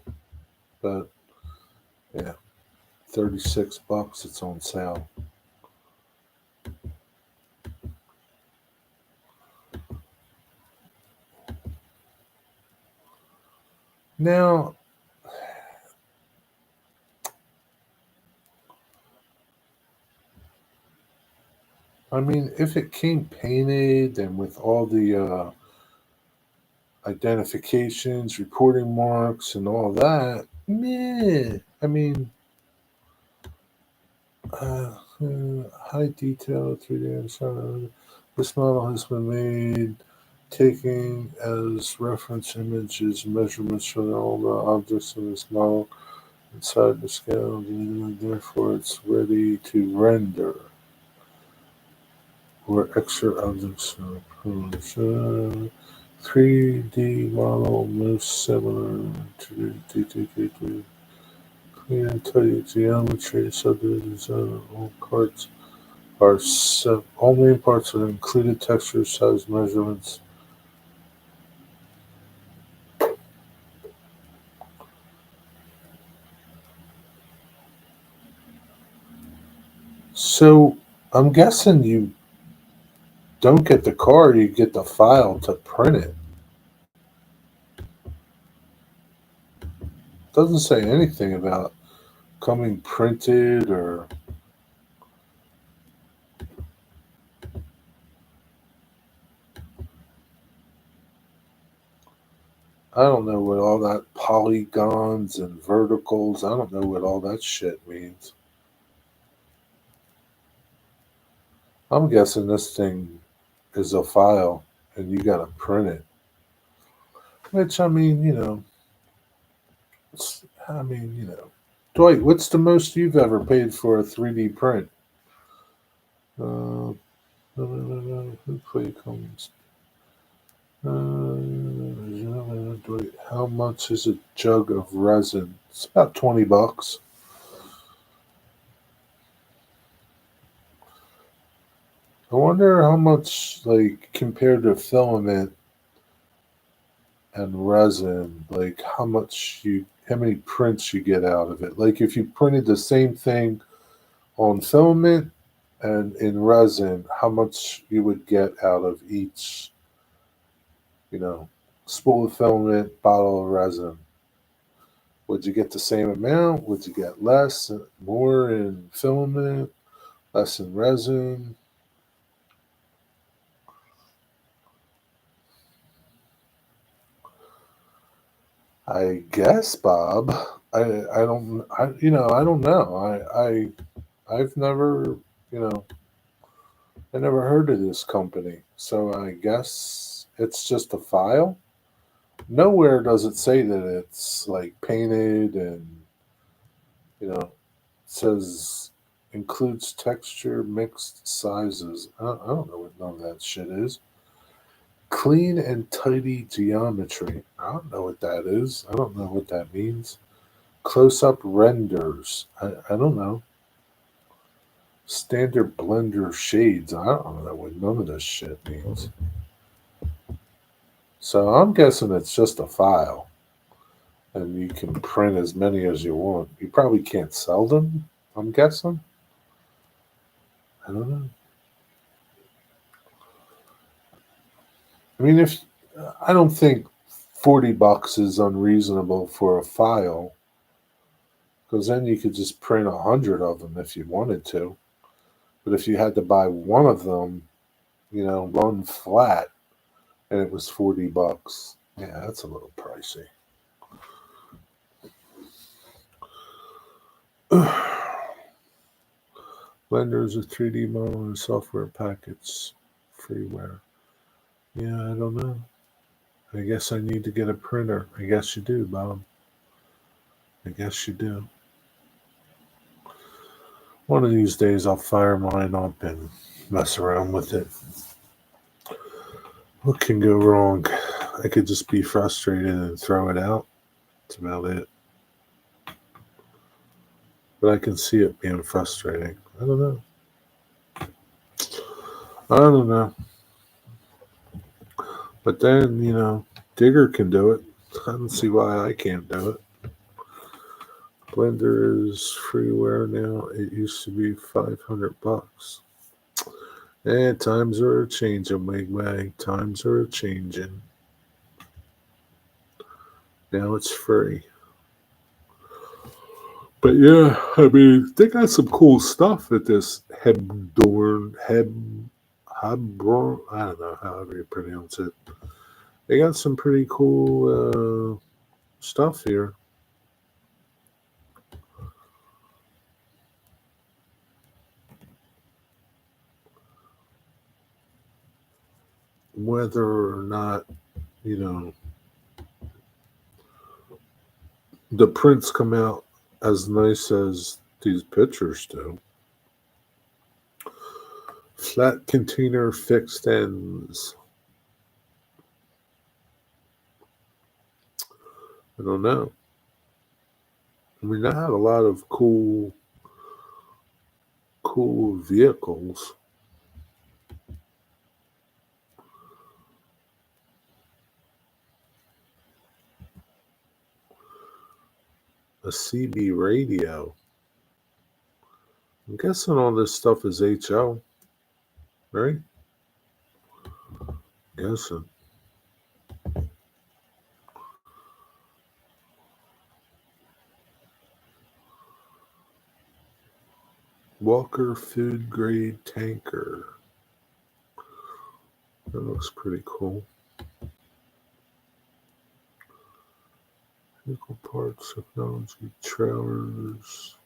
But yeah, $36. It's on sale. Now, I mean, if it came painted and with all the identifications, reporting marks, and all that, meh. I mean, high detail 3D inside. This model has been made taking as reference images measurements from all the objects in this model inside the scale. Therefore, it's ready to render where extra objects are approved. 3D model most similar to the clean and tidy geometry subdivisions all parts are all main parts are included texture size measurements. So I'm guessing you don't get the card, you get the file to print it. Doesn't say anything about coming printed or I don't know what all that polygons and verticals, I don't know what all that shit means. I'm guessing this thing is a file and you gotta print it. Which I mean, you know, Dwight, what's the most you've ever paid for a 3D print? Uh, who play comes? Dwight, how much is a jug of resin? It's about $20. I wonder how much, like, compared to filament and resin, like how many prints you get out of it. Like if you printed the same thing on filament and in resin, how much you would get out of each, you know, spool of filament, bottle of resin. Would you get the same amount? Would you get less, more in filament, less in resin? I guess, Bob. I don't know. I've never, you know, I never heard of this company. So I guess it's just a file. Nowhere does it say that it's like painted and, it says includes texture, mixed sizes. I don't know what none of that shit is. Clean and tidy geometry. I don't know what that is. I don't know what that means. Close up renders. I don't know. Standard blender shades. I don't know what none of this shit means. So I'm guessing it's just a file. And you can print as many as you want. You probably can't sell them, I'm guessing. I don't know. I mean, if I don't think $40 is unreasonable for a file, because then you could just print 100 of them if you wanted to. But if you had to buy one of them, one flat, and it was $40, yeah, that's a little pricey. Blender is a 3D model and software package, freeware. Yeah, I don't know. I guess I need to get a printer. I guess you do, Bob. I guess you do. One of these days I'll fire mine up and mess around with it. What can go wrong? I could just be frustrated and throw it out. That's about it. But I can see it being frustrating. I don't know. I don't know. But then, Digger can do it. I don't see why I can't do it. Blender is freeware now. It used to be $500. And times are a changing, Wig Wag. Times are a changing. Now it's free. But yeah, I mean, they got some cool stuff at this Hebdorn, Hebron, I don't know, however you pronounce it. They got some pretty cool stuff here. Whether or not, the prints come out as nice as these pictures do. Flat container fixed ends. I don't know. I mean, I have a lot of cool vehicles. A CB radio. I'm guessing all this stuff is HO, right? Guessing. Walker food grade tanker. That looks pretty cool. Vehicle parts, technology, trailers.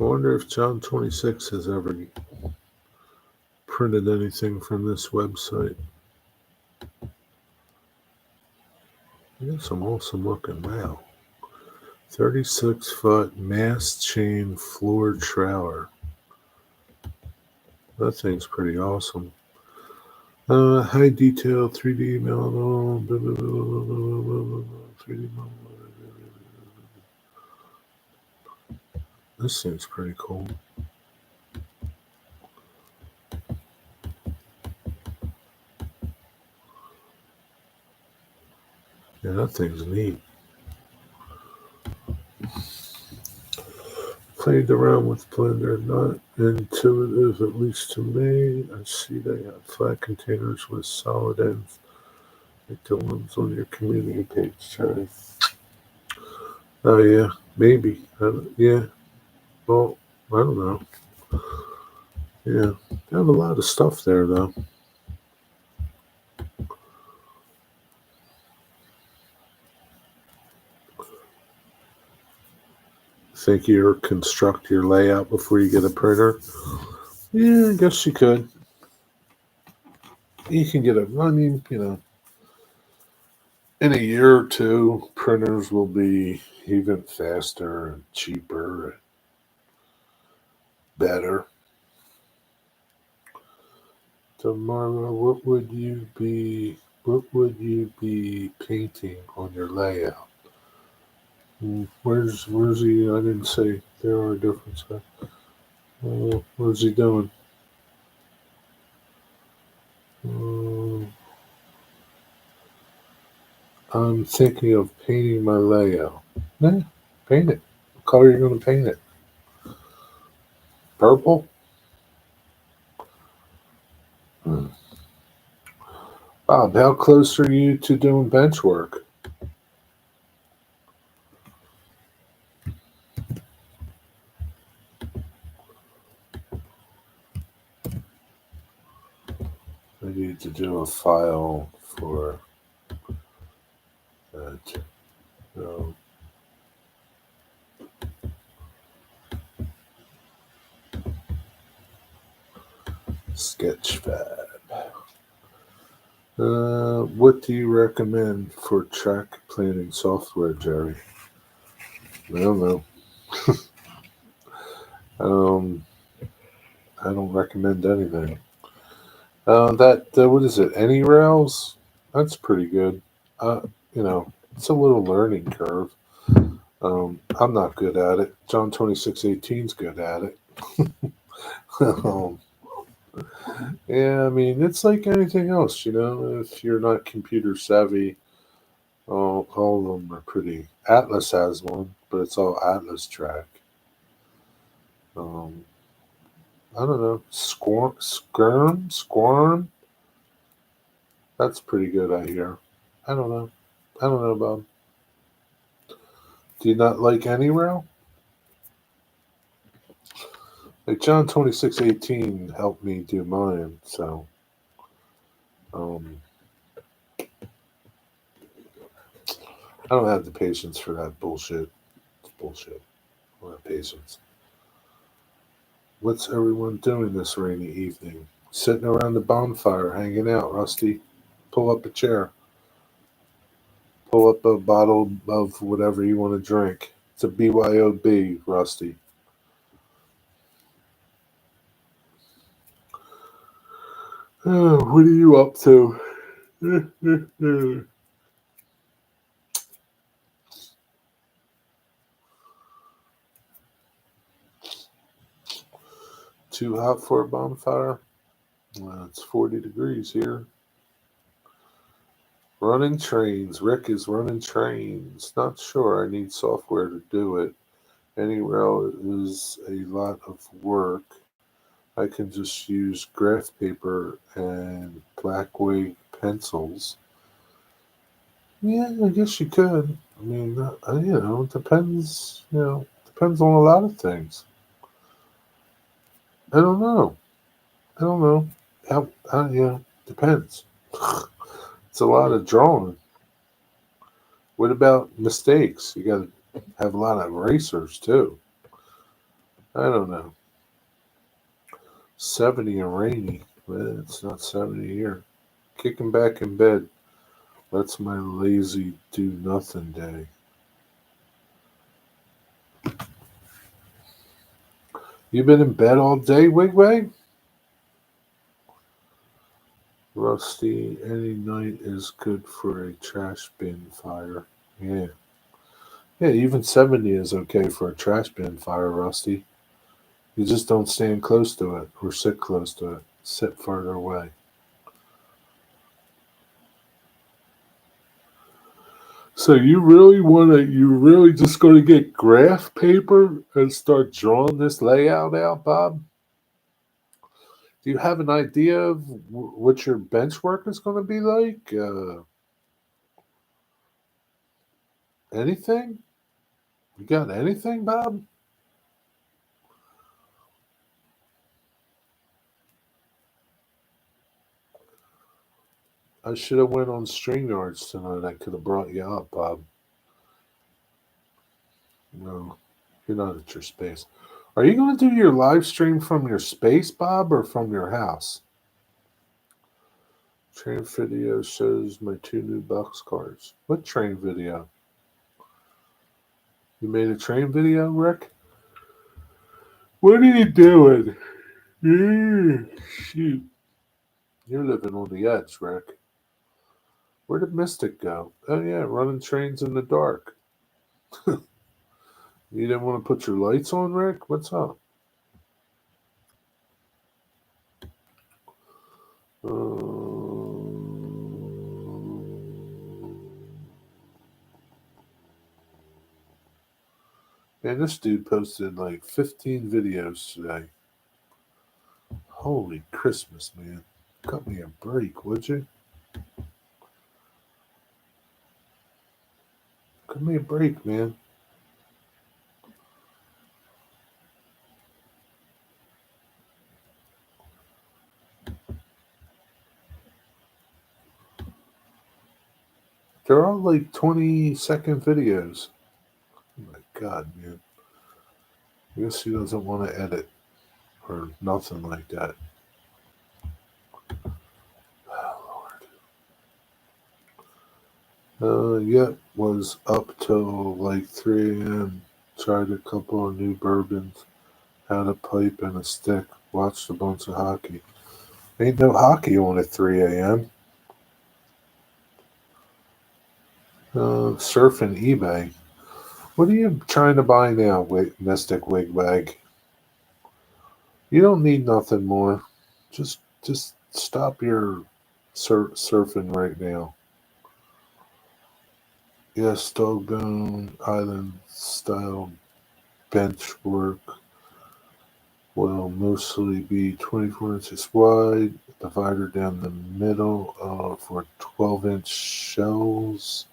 I wonder if John 26 has ever printed anything from this website. You got some awesome looking, wow. 36-foot mast chain floor trailer. That thing's pretty awesome. High detail 3D model. 3D model. This thing's pretty cool. Yeah, that thing's neat. Played around with Blender, not intuitive, at least to me. I see they have flat containers with solid ends, like the ones on your community page, Charlie. Oh yeah, maybe. Yeah. Well, I don't know. Yeah, they have a lot of stuff there, though. Think you construct your layout before you get a printer? Yeah, I guess you could. You can get I mean, in a year or two, printers will be even faster and cheaper and better. Tomorrow, what would you be painting on your layout? Where's he? I didn't say there are differences. What's he doing? I'm thinking of painting my layout. Yeah, paint it. What color are you going to paint it? Purple? Hmm. Bob, how close are you to doing bench work? I need to do a file for that. No. Sketchfab. What do you recommend for track planning software, Jerry? I don't know. I don't recommend anything. What is it? Any Rails? That's pretty good. Uh, it's a little learning curve. I'm not good at it. John 26:18's good at it. um, yeah, I mean, it's like anything else, If you're not computer savvy, all of them are pretty. Atlas has one, but it's all Atlas track. Um, I don't know. Squirm. That's pretty good, I hear. I don't know. I don't know, Bob. Do you not like any rail? Like John 26:18 helped me do mine, so um, I don't have the patience for that bullshit. It's bullshit. I don't have patience. What's everyone doing this rainy evening? Sitting around the bonfire, hanging out. Rusty, pull up a chair. Pull up a bottle of whatever you want to drink. It's a BYOB, Rusty. Oh, what are you up to? Too hot for a bonfire? Well, it's 40 degrees here. Running trains. Rick is running trains. Not sure. I need software to do it. Anywhere is a lot of work. I can just use graph paper and Blackwing pencils. Yeah, I guess you could. I mean, it depends. Depends on a lot of things. I don't know. I don't know. Depends. It's a lot of drawing. What about mistakes? You got to have a lot of erasers too. I don't know. 70 and rainy. Well, it's not 70 here. Kicking back in bed. That's my lazy do nothing day. You been in bed all day, Wigwag? Rusty, any night is good for a trash bin fire. Yeah. Yeah, even 70 is okay for a trash bin fire, Rusty. You just don't stand close to it or sit close to it. Sit further away. So you really just going to get graph paper and start drawing this layout out, Bob? Do you have an idea of what your bench work is going to be like? Anything? You got anything, Bob? I should have went on StreamYards tonight. I could have brought you up, Bob. No, you're not at your space. Are you going to do your live stream from your space, Bob, or from your house? Train video shows my two new box cars. What train video? You made a train video, Rick? What are you doing? Shoot. You're living on the edge, Rick. Where did Mystic go? Oh, yeah, running trains in the dark. You didn't want to put your lights on, Rick? What's up? Man, this dude posted like 15 videos today. Holy Christmas, man. Cut me a break, would you? Cut me a break, man. They're all like 20-second videos. Oh my God, man. I guess he doesn't want to edit or nothing like that. Oh, Lord. Yep, was up till like 3 a.m. Tried a couple of new bourbons, had a pipe and a stick, watched a bunch of hockey. Ain't no hockey on at 3 a.m. Surfing eBay. What are you trying to buy now, Mystic Wigwag? You don't need nothing more. Just stop your surfing right now. Yes, Dogbone Island style bench work will mostly be 24 inches wide, divider down the middle for 12-inch shells,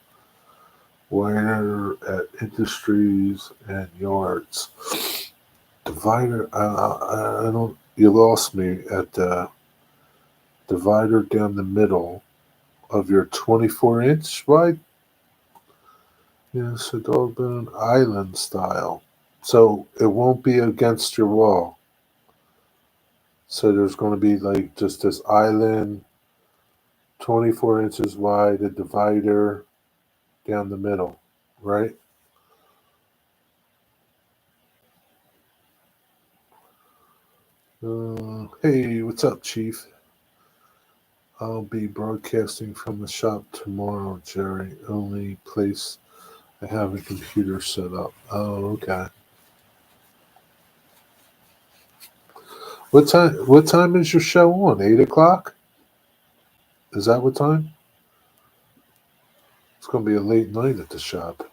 wider at industries and yards. Divider, I don't, you lost me at the divider down the middle of your 24-inch wide. Yes, a Dogbone Island style. So it won't be against your wall. So there's going to be like just this island, 24 inches wide, a divider down the middle, right? Hey, what's up, Chief? I'll be broadcasting from the shop tomorrow, Jerry. Only place I have a computer set up. Oh, okay. What time is your show on? 8 o'clock? Is that what time? It's gonna be a late night at the shop.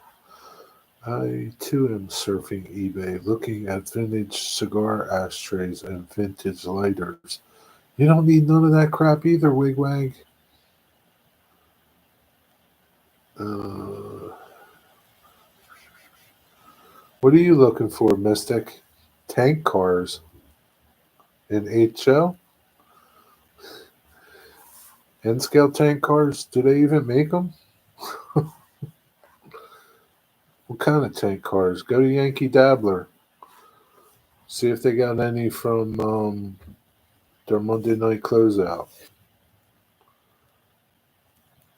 I too am surfing eBay, looking at vintage cigar ashtrays and vintage lighters. You don't need none of that crap either, Wigwag. Uh, what are you looking for, Mystic? Tank cars in HO? N-scale tank cars? Do they even make them? What kind of tank cars? Go to Yankee Dabbler. See if they got any from Their Monday night closeout.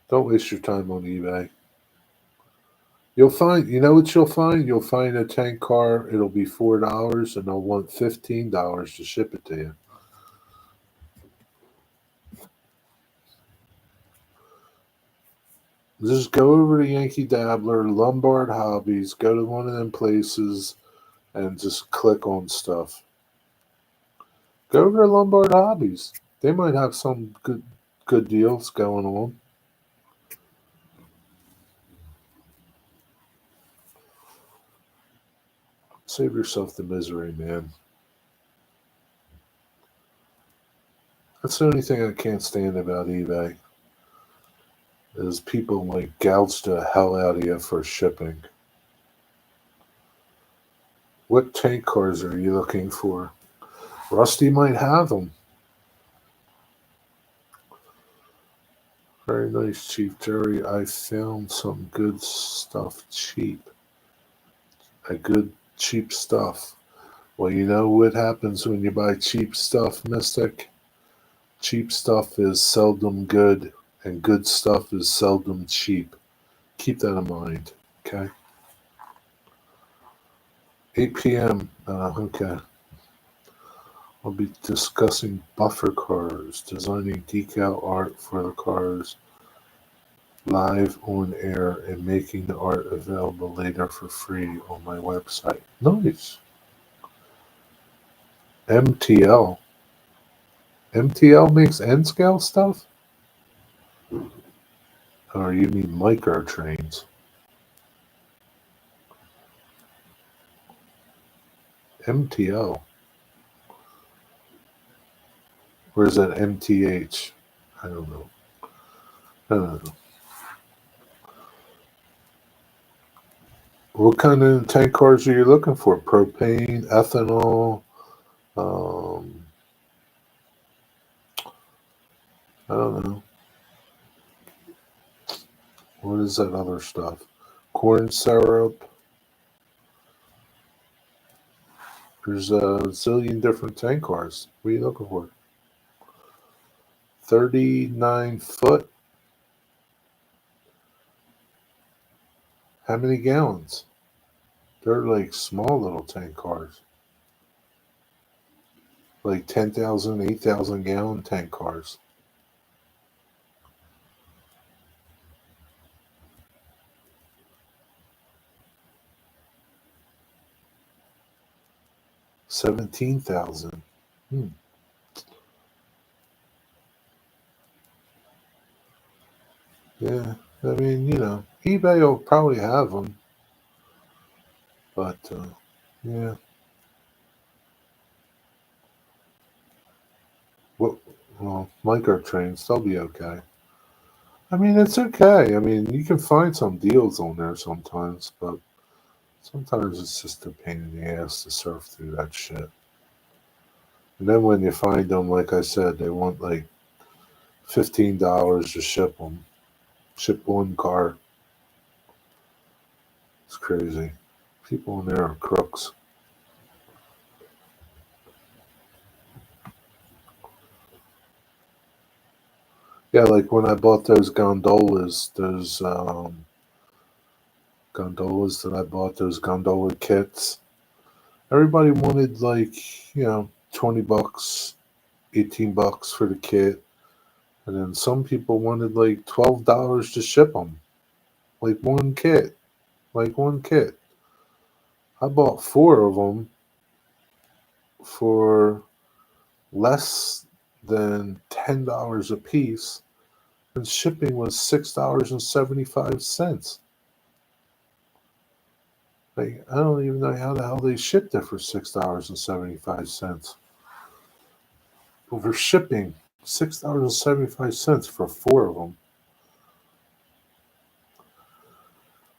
Don't waste your time on eBay. You'll find, you know what you'll find? You'll find a tank car, it'll be $4, and they'll want $15 to ship it to you. Just go over to Yankee Dabbler, Lombard Hobbies, go to one of them places, and just click on stuff. Go over to Lombard Hobbies. They might have some good deals going on. Save yourself the misery, man. That's the only thing I can't stand about eBay is people like gouge the hell out of you for shipping. What tank cars are you looking for? Rusty might have them. Very nice, Chief Jerry. I found some good stuff cheap. A good cheap stuff. Well, you know what happens when you buy cheap stuff, Mystic? Cheap stuff is seldom good, and good stuff is seldom cheap. Keep that in mind, okay? 8 p.m. Okay. I'll be discussing buffer cars, designing decal art for the cars live on air, and making the art available later for free on my website. Nice. MTL. MTL makes N-scale stuff? Or you mean micro trains? MTL. Or is that MTH? I don't know. I don't know. What kind of tank cars are you looking for? Propane, ethanol, I don't know. What is that other stuff? Corn syrup. There's a zillion different tank cars. What are you looking for? 39 foot. How many gallons? They're like small little tank cars. Like 10,000, 8,000 gallon tank cars. $17,000. Yeah, I mean, eBay will probably have them, but yeah. Well, micro trains, they'll be okay. I mean, it's okay. I mean, you can find some deals on there sometimes, but sometimes it's just a pain in the ass to surf through that shit. And then when you find them, like I said, they want like $15 to ship them. Ship one car. It's crazy. People in there are crooks. Yeah, like when I bought those gondolas that I bought, those gondola kits. Everybody wanted like, $20, $18 for the kit. And then some people wanted like $12 to ship them. Like one kit. Like one kit. I bought 4 of them for less than $10 a piece. And shipping was $6.75. Like, I don't even know how the hell they shipped it for $6.75. Over shipping, $6.75 for 4 of them.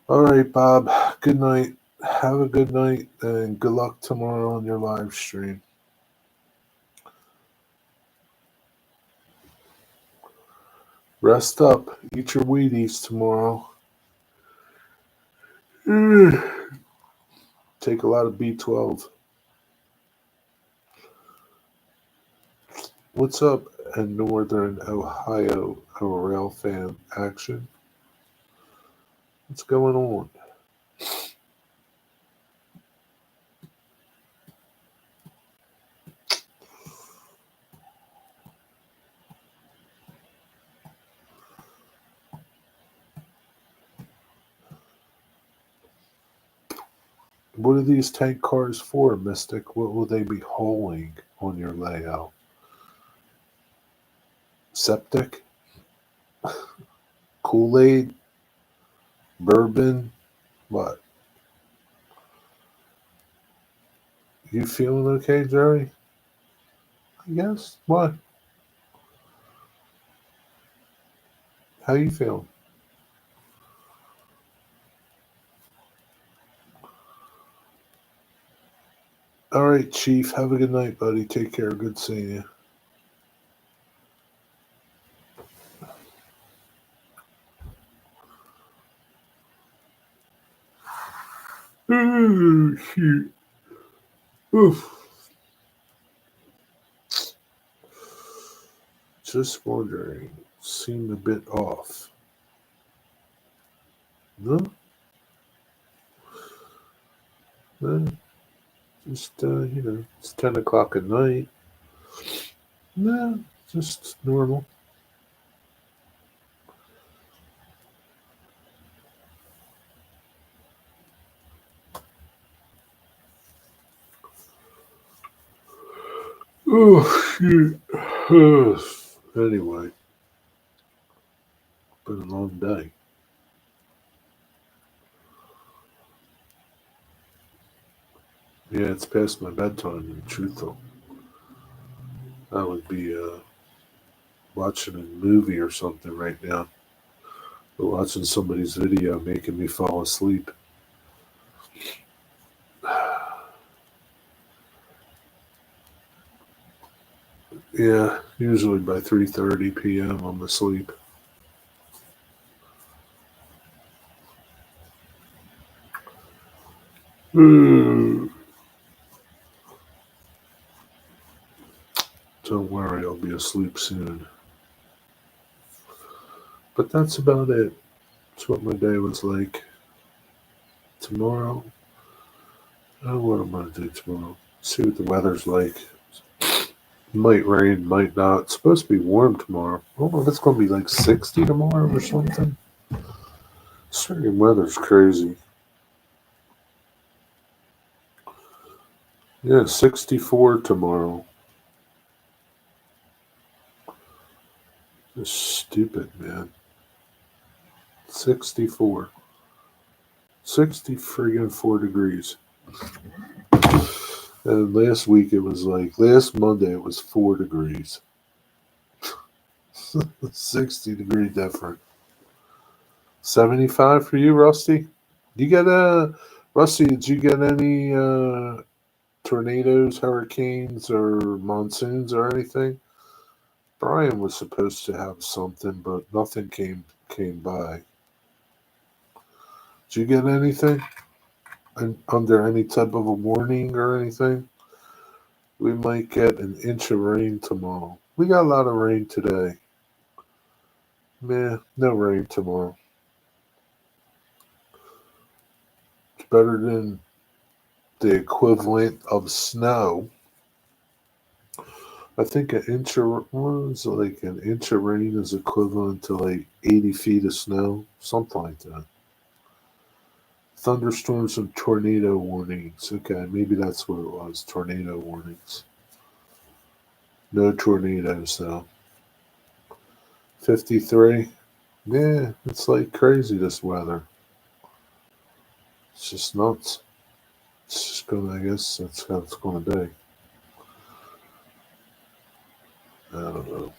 All right, Bob. Good night. Have a good night and good luck tomorrow on your live stream. Rest up. Eat your Wheaties tomorrow. Take a lot of B12. What's up in Northern Ohio, a rail fan action? What's going on? What are these tank cars for, Mystic? What will they be hauling on your layout? Septic? Kool-Aid? Bourbon? What? You feeling okay, Jerry? I guess. What? How you feeling? All right, Chief. Have a good night, buddy. Take care. Good seeing you. Oh, shoot. Oof. Just wondering. Seemed a bit off. No? No. Just, it's 10 o'clock at night. No, just normal. Oh, shit. Anyway, been a long day. Yeah, it's past my bedtime, and truthful. I would be watching a movie or something right now. Or watching somebody's video making me fall asleep. Yeah, usually by 3:30 p.m. I'm asleep. Don't worry, I'll be asleep soon. But that's about it. That's what my day was like. Tomorrow, oh, what am I going to do tomorrow? See what the weather's like. Might rain, might not. It's supposed to be warm tomorrow. I don't know if it's going to be like 60 tomorrow or something. Certain weather's crazy. Yeah, 64 tomorrow. It's stupid, man. 64. 60 friggin' 4 degrees. And last week it was like, last Monday it was 4 degrees. 60-degree difference. 75 for you, Rusty? You get Rusty, did you get any tornadoes, hurricanes, or monsoons or anything? Brian was supposed to have something, but nothing came by. Did you get anything? Under any type of a warning or anything? We might get an inch of rain tomorrow. We got a lot of rain today. Meh, no rain tomorrow. It's better than the equivalent of snow. I think an inch of like an inch of rain is equivalent to like 80 feet of snow, something like that. Thunderstorms and tornado warnings. Okay, maybe that's what it was. Tornado warnings. No tornadoes though. 53. Yeah, it's like crazy this weather. It's just nuts. It's just gonna. I guess that's how it's gonna be. I don't know.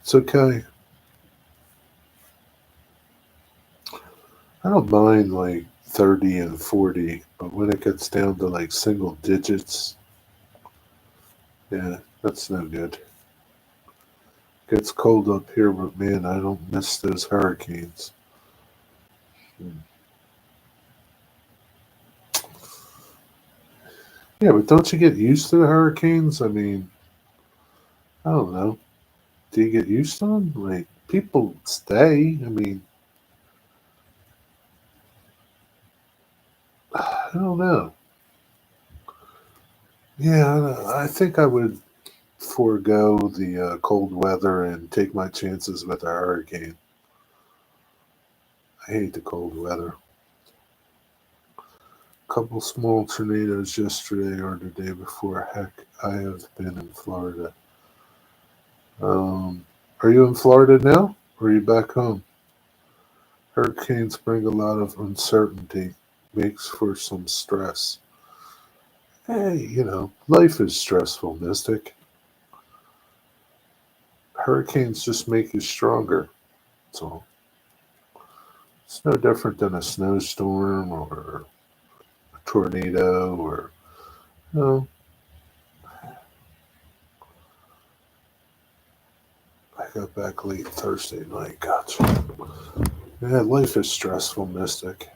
It's okay. I don't mind like 30 and 40, but when it gets down to like single digits, yeah, that's no good. Gets cold up here, but man, I don't miss those hurricanes. Hmm. Yeah, but don't you get used to the hurricanes? I mean, I don't know. Do you get used to them? Like, people stay. I mean, I don't know. Yeah, I think I would forego the cold weather and take my chances with a hurricane. I hate the cold weather. Couple small tornadoes yesterday or the day before. Heck, I have been in Florida. Um, are you in Florida now? Or are you back home? Hurricanes bring a lot of uncertainty, makes for some stress. Hey, life is stressful, Mystic. Hurricanes just make you stronger. So it's no different than a snowstorm or a tornado or no. I got back late Thursday night. Gotcha. Yeah, life is stressful, Mystic.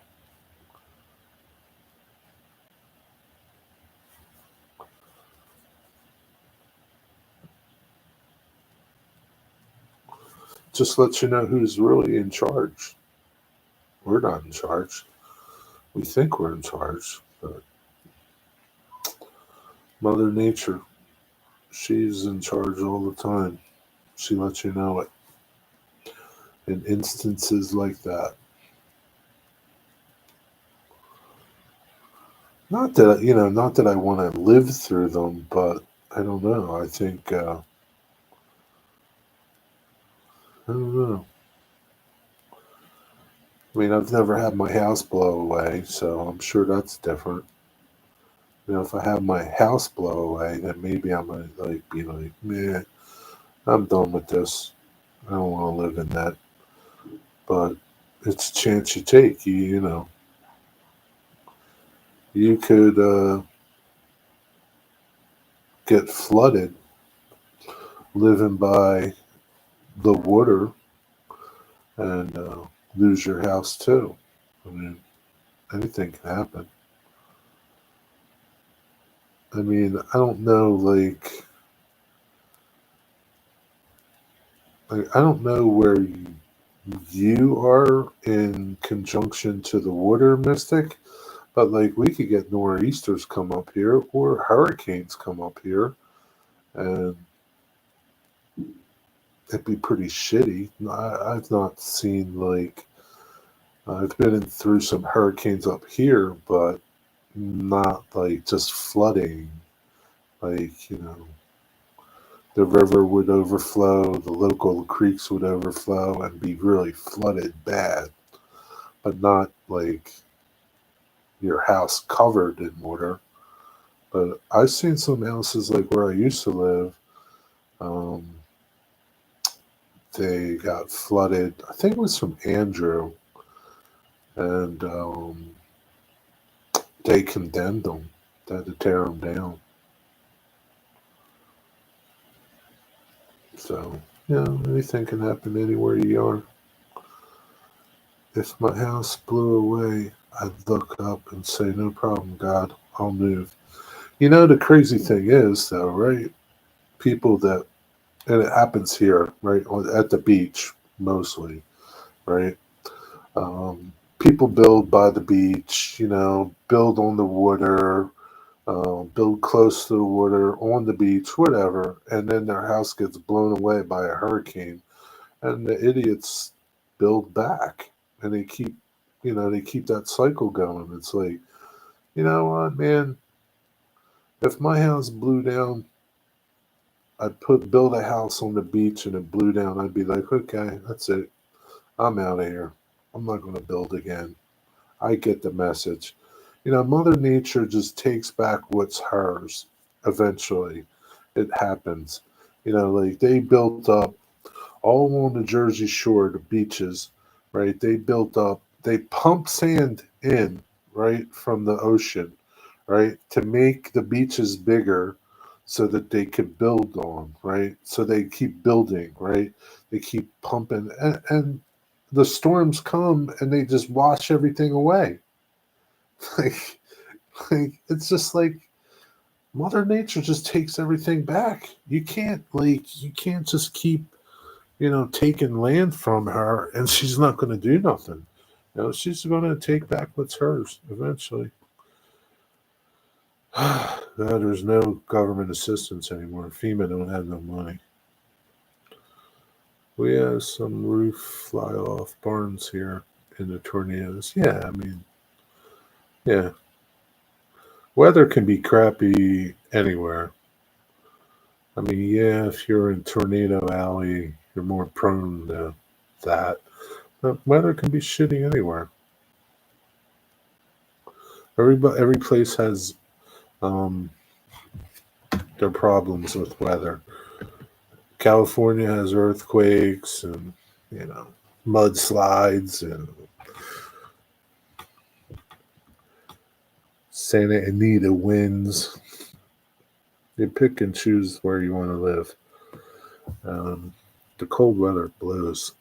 Just let you know who's really in charge. We're not in charge. We think we're in charge, but Mother Nature, she's in charge all the time. She lets you know it in instances like that. Not that I want to live through them, but I don't know. I think I don't know. I mean, I've never had my house blow away, so I'm sure that's different. If I have my house blow away, then maybe I might like be like, man, I'm done with this. I don't want to live in that. But it's a chance you take. You could get flooded living by the water and lose your house too. I mean, anything can happen. I mean, I don't know, I don't know where you are in conjunction to the water, Mystic, but like we could get nor'easters come up here or hurricanes come up here, and it'd be pretty shitty. I've not seen I've been through some hurricanes up here, but not like just flooding. Like, the river would overflow, the local creeks would overflow and be really flooded bad, but not like your house covered in water. But I've seen some houses like where I used to live. Um, they got flooded. I think it was from Andrew, and they condemned them. They had to tear them down. So, anything can happen anywhere you are. If my house blew away, I'd look up and say, no problem, God, I'll move. The crazy thing is, though, right? People that, and it happens here, right, at the beach mostly, right? People build by the beach, build on the water, build close to the water, on the beach, whatever, and then their house gets blown away by a hurricane, and the idiots build back, and they keep that cycle going. It's like, you know what, man? If my house blew down, I'd build a house on the beach and it blew down. I'd be like, okay, that's it. I'm out of here. I'm not going to build again. I get the message. Mother Nature just takes back what's hers eventually. It happens. Like they built up all along the Jersey Shore, the beaches, right? They pump sand in, right, from the ocean, right, to make the beaches bigger so that they could build on, right? So they keep building, right? They keep pumping, and the storms come and they just wash everything away. like, it's just like, Mother Nature just takes everything back. You can't just keep, taking land from her and she's not going to do nothing. She's going to take back what's hers eventually. There's no government assistance anymore. FEMA don't have no money. We have some roof fly off barns here in the tornadoes. Yeah, I mean, yeah. Weather can be crappy anywhere. I mean, yeah, if you're in Tornado Alley, you're more prone to that. But weather can be shitty anywhere. Every place has um, their problems with weather. California has earthquakes and you know mudslides, and Santa Anita winds. You pick and choose where you want to live. Um, the cold weather blows.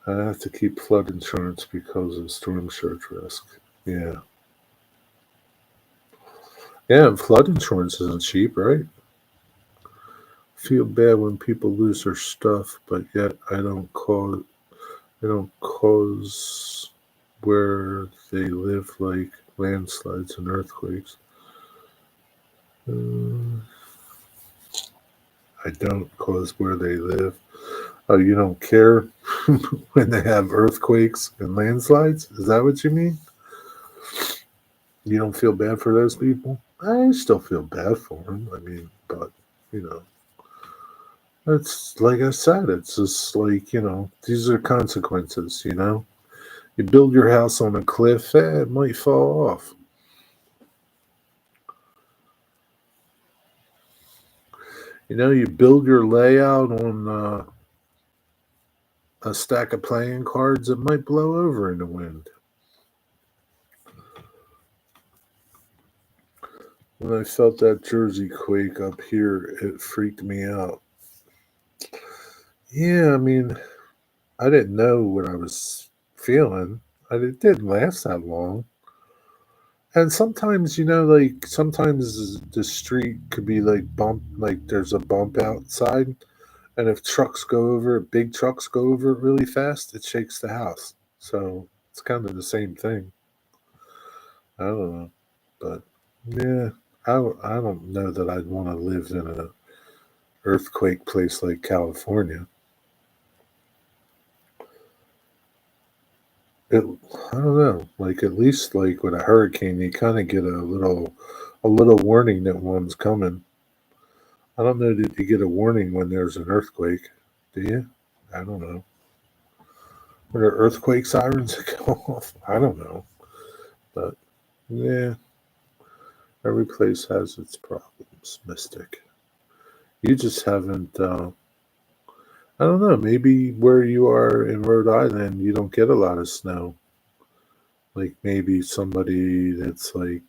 I have to keep flood insurance because of storm surge risk. Yeah. Yeah, and flood insurance isn't cheap, right? Feel bad when people lose their stuff, but yet I don't cause where they live like landslides and earthquakes. Uh, I don't cause where they live. Oh, you don't care when they have earthquakes and landslides? Is that what you mean? You don't feel bad for those people? I still feel bad for them. I mean, but you know, it's like I said. It's just like these are consequences. You build your house on a cliff, it might fall off. You build your layout on a stack of playing cards, it might blow over in the wind. When I felt that Jersey quake up here, it freaked me out. Yeah, I mean, I didn't know what I was feeling. It didn't last that long. And sometimes, like sometimes the street could be like bump, like there's a bump outside, and if big trucks go over it really fast, it shakes the house. So it's kind of the same thing. I don't know, but yeah, I don't know that I'd want to live in a earthquake place like California. It, I don't know. Like at least like with a hurricane, you kind of get a little warning that one's coming. I don't know. Did you get a warning when there's an earthquake? Do you? I don't know. Were there earthquake sirens that go off? I don't know. But yeah, every place has its problems, Mystic. You just haven't. I don't know. Maybe where you are in Rhode Island, you don't get a lot of snow. Like maybe somebody that's like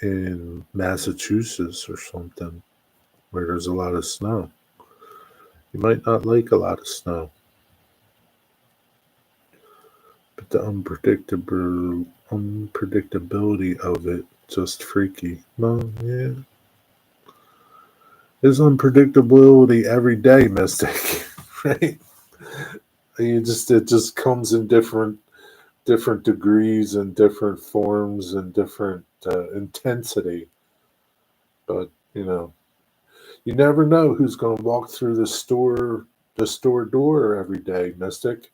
in Massachusetts or something where there's a lot of snow. You might not like a lot of snow, but the unpredictability of it just freaky. Well, yeah, there's unpredictability every day, Mystic. Right? It just comes in different degrees and different forms and different intensity. But you never know who's going to walk through the store door every day, Mystic.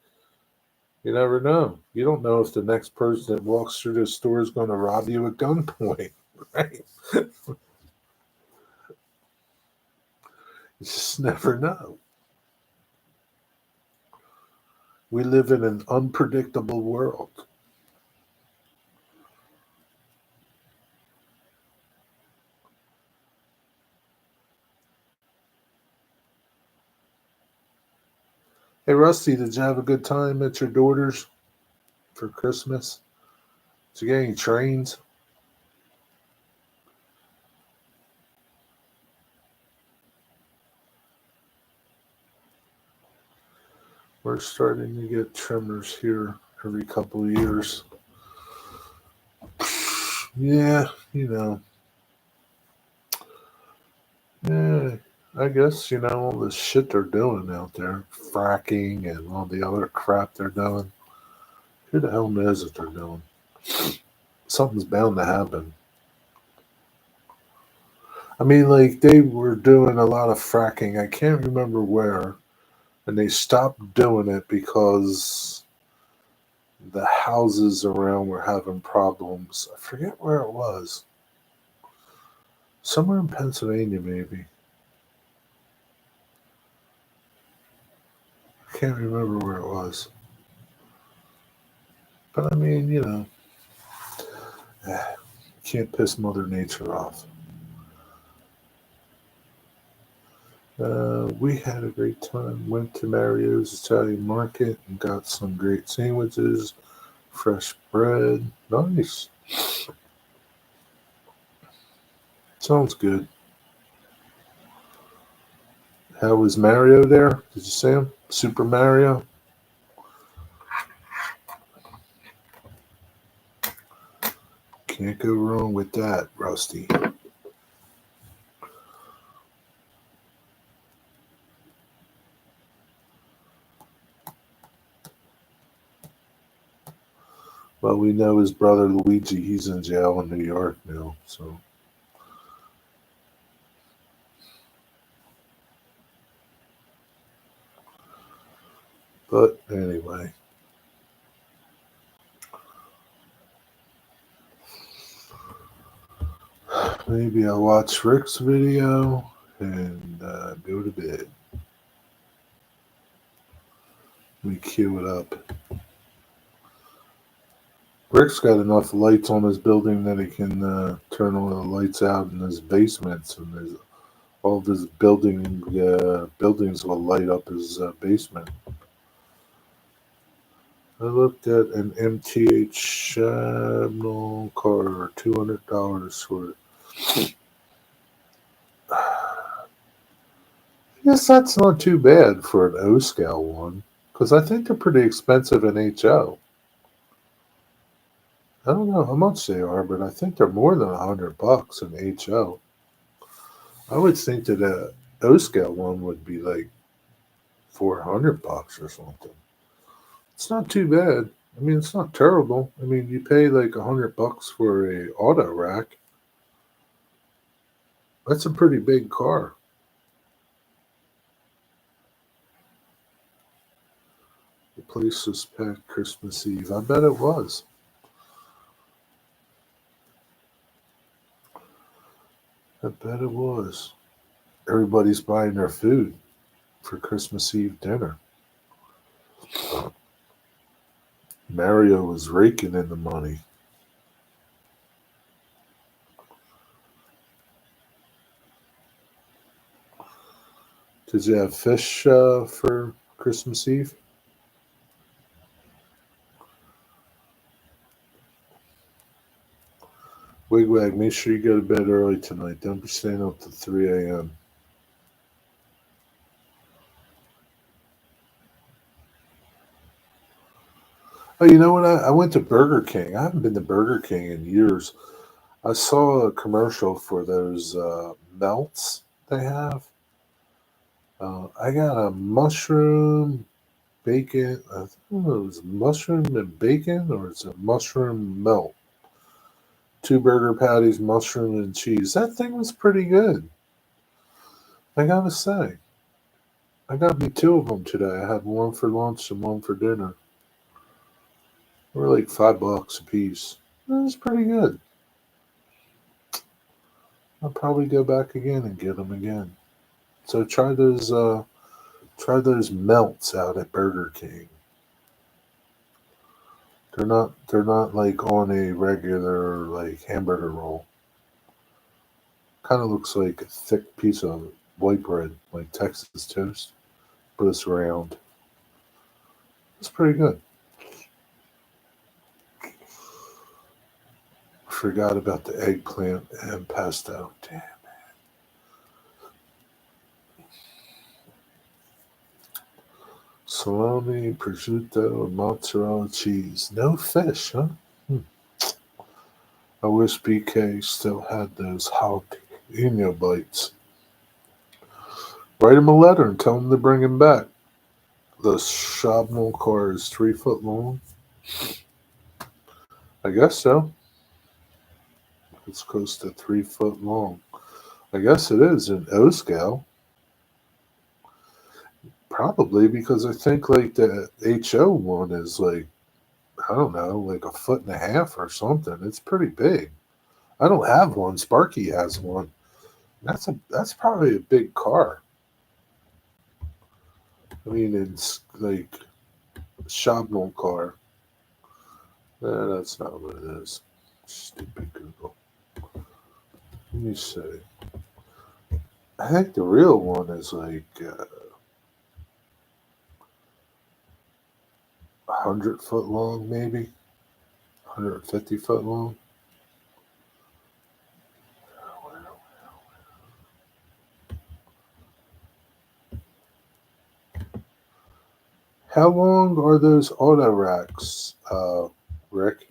You never know. You don't know if the next person that walks through the store is going to rob you at gunpoint, right? You just never know. We live in an unpredictable world. Hey, Rusty, did you have a good time at your daughter's for Christmas? Did you get any trains? We're starting to get tremors here every couple of years. Yeah, you know, yeah, I guess, all the shit they're doing out there, fracking and all the other crap they're doing. Who the hell knows what they're doing? Something's bound to happen. I mean, like, they were doing a lot of fracking. I can't remember where, and they stopped doing it because the houses around were having problems. I forget where it was. Somewhere in Pennsylvania, maybe. I can't remember where it was. But I mean, can't piss Mother Nature off. We had a great time. Went to Mario's Italian Market and got some great sandwiches, fresh bread. Nice. Sounds good. How was Mario there? Did you see him? Super Mario? Can't go wrong with that, Rusty. Well, we know his brother Luigi, he's in jail in New York now, so. But anyway, maybe I'll watch Rick's video and go to bed. Let me cue it up. Rick's got enough lights on his building that he can turn all the lights out in his basements, and there's all of his buildings will light up his basement. I looked at an MTH Shabnel car, $200 for it. I guess that's not too bad for an O scale one, because I think they're pretty expensive in HO. I don't know how much they are, but I think they're more than $100 in HO. I would think that a O scale one would be like $400 or something. It's not too bad. I mean, it's not terrible. I mean, you pay like $100 for a auto rack. That's a pretty big car. The place was packed Christmas Eve. I bet it was. I bet it was. Everybody's buying their food for Christmas Eve dinner. Mario was raking in the money. Did you have fish for Christmas Eve? Wigwag, make sure you go to bed early tonight. Don't be staying up to 3 a.m. Oh, you know what? I went to Burger King. I haven't been to Burger King in years. I saw a commercial for those melts they have. I got a mushroom bacon. I don't know, it was mushroom and bacon, or it's a mushroom melt. Two burger patties, mushroom and cheese. That thing was pretty good. I gotta say, I got me two of them today. I had one for lunch and one for dinner. They were like $5 a piece. It was pretty good. I'll probably go back again and get them again. So try those melts out at Burger King. They're not like on a regular like hamburger roll. Kind of looks like a thick piece of white bread, like Texas toast, but it's round. It's pretty good. Forgot about the eggplant and pesto. Damn. Salami, prosciutto, and mozzarella cheese. No fish, huh? Hmm. I wish BK still had those jalapeno bites. Write him a letter and tell him to bring him back. The Shabnel car is 3 foot long. I guess so. It's close to 3 foot long. I guess it is in O scale. Probably because I think like the HO one is like, I don't know, like a foot and a half or something. It's pretty big. I don't have one. Sparky has one. That's probably a big car. I mean, it's like a Shabnel car. That's not what it is. Stupid Google. Let me see. I think the real one is like 100 foot long, maybe 150 foot long. How long are those auto racks, Rick?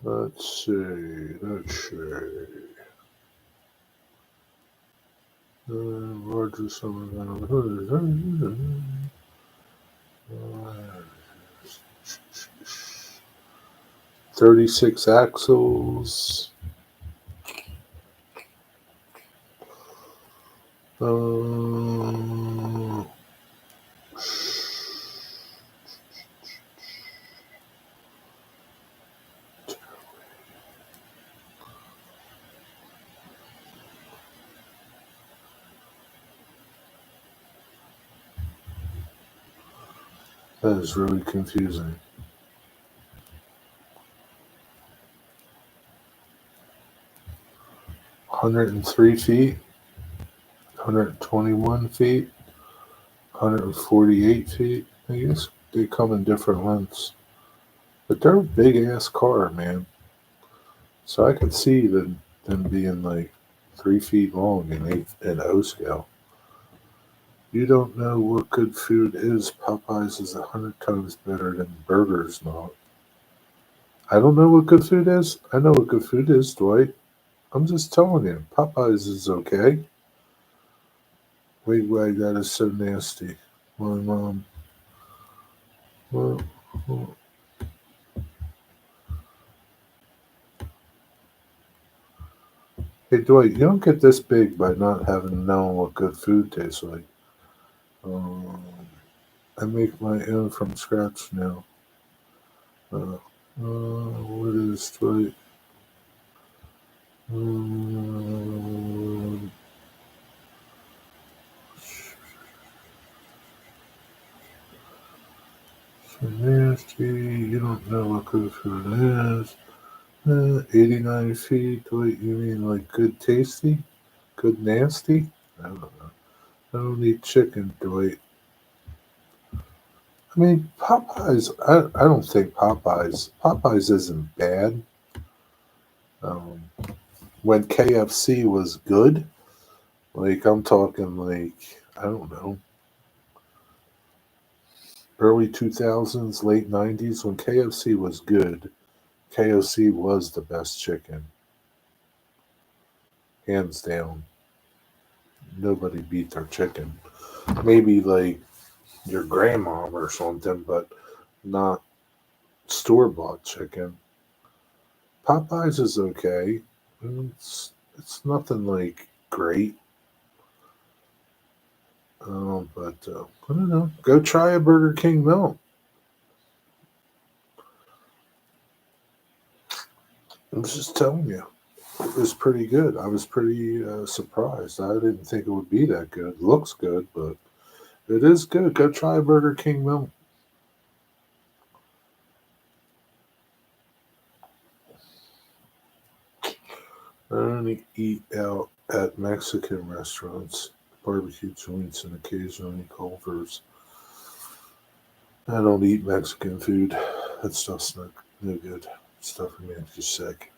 Let's see. Let's see. Largest summer. 36 axles. Uh, that is really confusing. 103 feet, 121 feet, 148 feet. I guess they come in different lengths. But they're a big ass car, man. So I could see them being like 3 feet long in O scale. You don't know what good food is. Popeyes is 100 times better than burgers, not. I don't know what good food is. I know what good food is, Dwight. I'm just telling you, Popeyes is okay. Wait, that is so nasty. My mom. Well, well, hey, Dwight, you don't get this big by not having known what good food tastes like. Um, I make my own from scratch now. Uh, what is Dwight? Um, so nasty. You don't know what good food is. 89 feet. What you mean, like good tasty? Good nasty? I don't know. I don't eat chicken, Dwight. I mean, Popeyes. I don't think Popeyes isn't bad. Um, when KFC was good, like I'm talking like I don't know, early 2000s, late 90s, when KFC was good, KFC was the best chicken, hands down. Nobody beat their chicken. Maybe like your grandma or something, but not store bought chicken. Popeyes is okay. It's nothing like great. But I don't know. Go try a Burger King melt. I'm just telling you, it was pretty good. I was pretty surprised. I didn't think it would be that good. Looks good, but it is good. Go try a Burger King melt. I only eat out at Mexican restaurants, barbecue joints, and occasionally Culver's. I don't eat Mexican food. That stuff's not no good. Stuff makes you sick.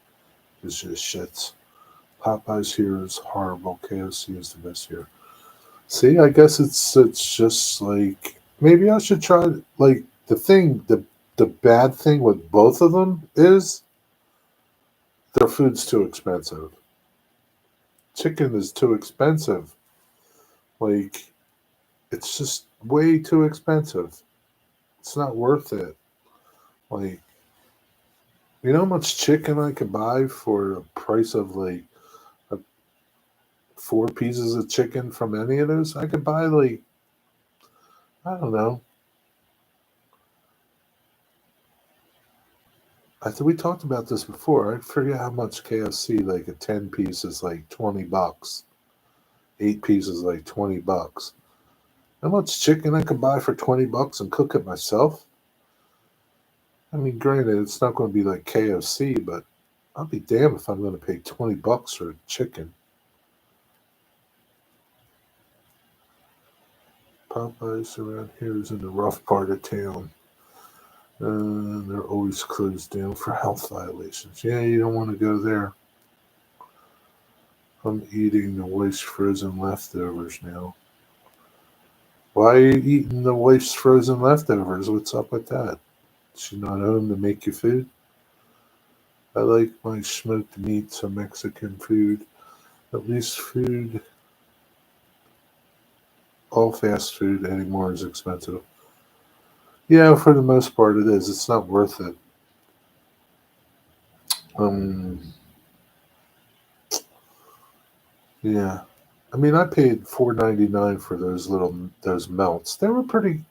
It's just shits. Popeyes here is horrible. KFC is the best here. See, I guess it's just like maybe I should try like the bad thing with both of them is their food's too expensive. Chicken is too expensive. Like, it's just way too expensive. It's not worth it. Like, you know how much chicken I could buy for the price of like a, 4 pieces of chicken from any of those? I could buy like, I don't know. I think we talked about this before. I forget how much KFC, like a 10 piece is like $20. 8 pieces like $20. How much chicken I could buy for $20 and cook it myself? I mean, granted, it's not going to be like KFC, but I'll be damned if I'm going to pay $20 for chicken. Popeyes around here is in the rough part of town. They're always closed down for health violations. Yeah, you don't want to go there. I'm eating the wife's frozen leftovers now. Why are you eating the wife's frozen leftovers? What's up with that? She's not home to make you food? I like my smoked meats and Mexican food. At least food, all fast food anymore is expensive. Yeah, for the most part it is. It's not worth it. Um, yeah. I mean, I paid $4.99 for those melts. They were pretty.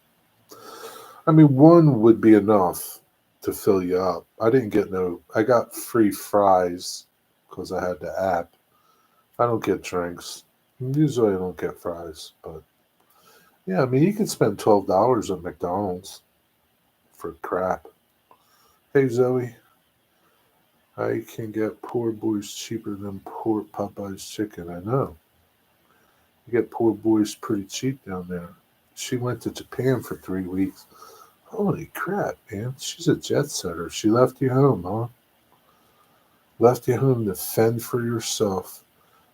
I mean, one would be enough to fill you up. I didn't get no. I got free fries because I had the app. I don't get drinks. Usually, I don't get fries, but yeah, I mean, you can spend $12 at McDonald's for crap. Hey Zoe, I can get poor boys cheaper than poor Popeye's chicken. I know. You get poor boys pretty cheap down there. She went to Japan for 3 weeks. Holy crap, man. She's a jet setter. She left you home, huh? Left you home to fend for yourself.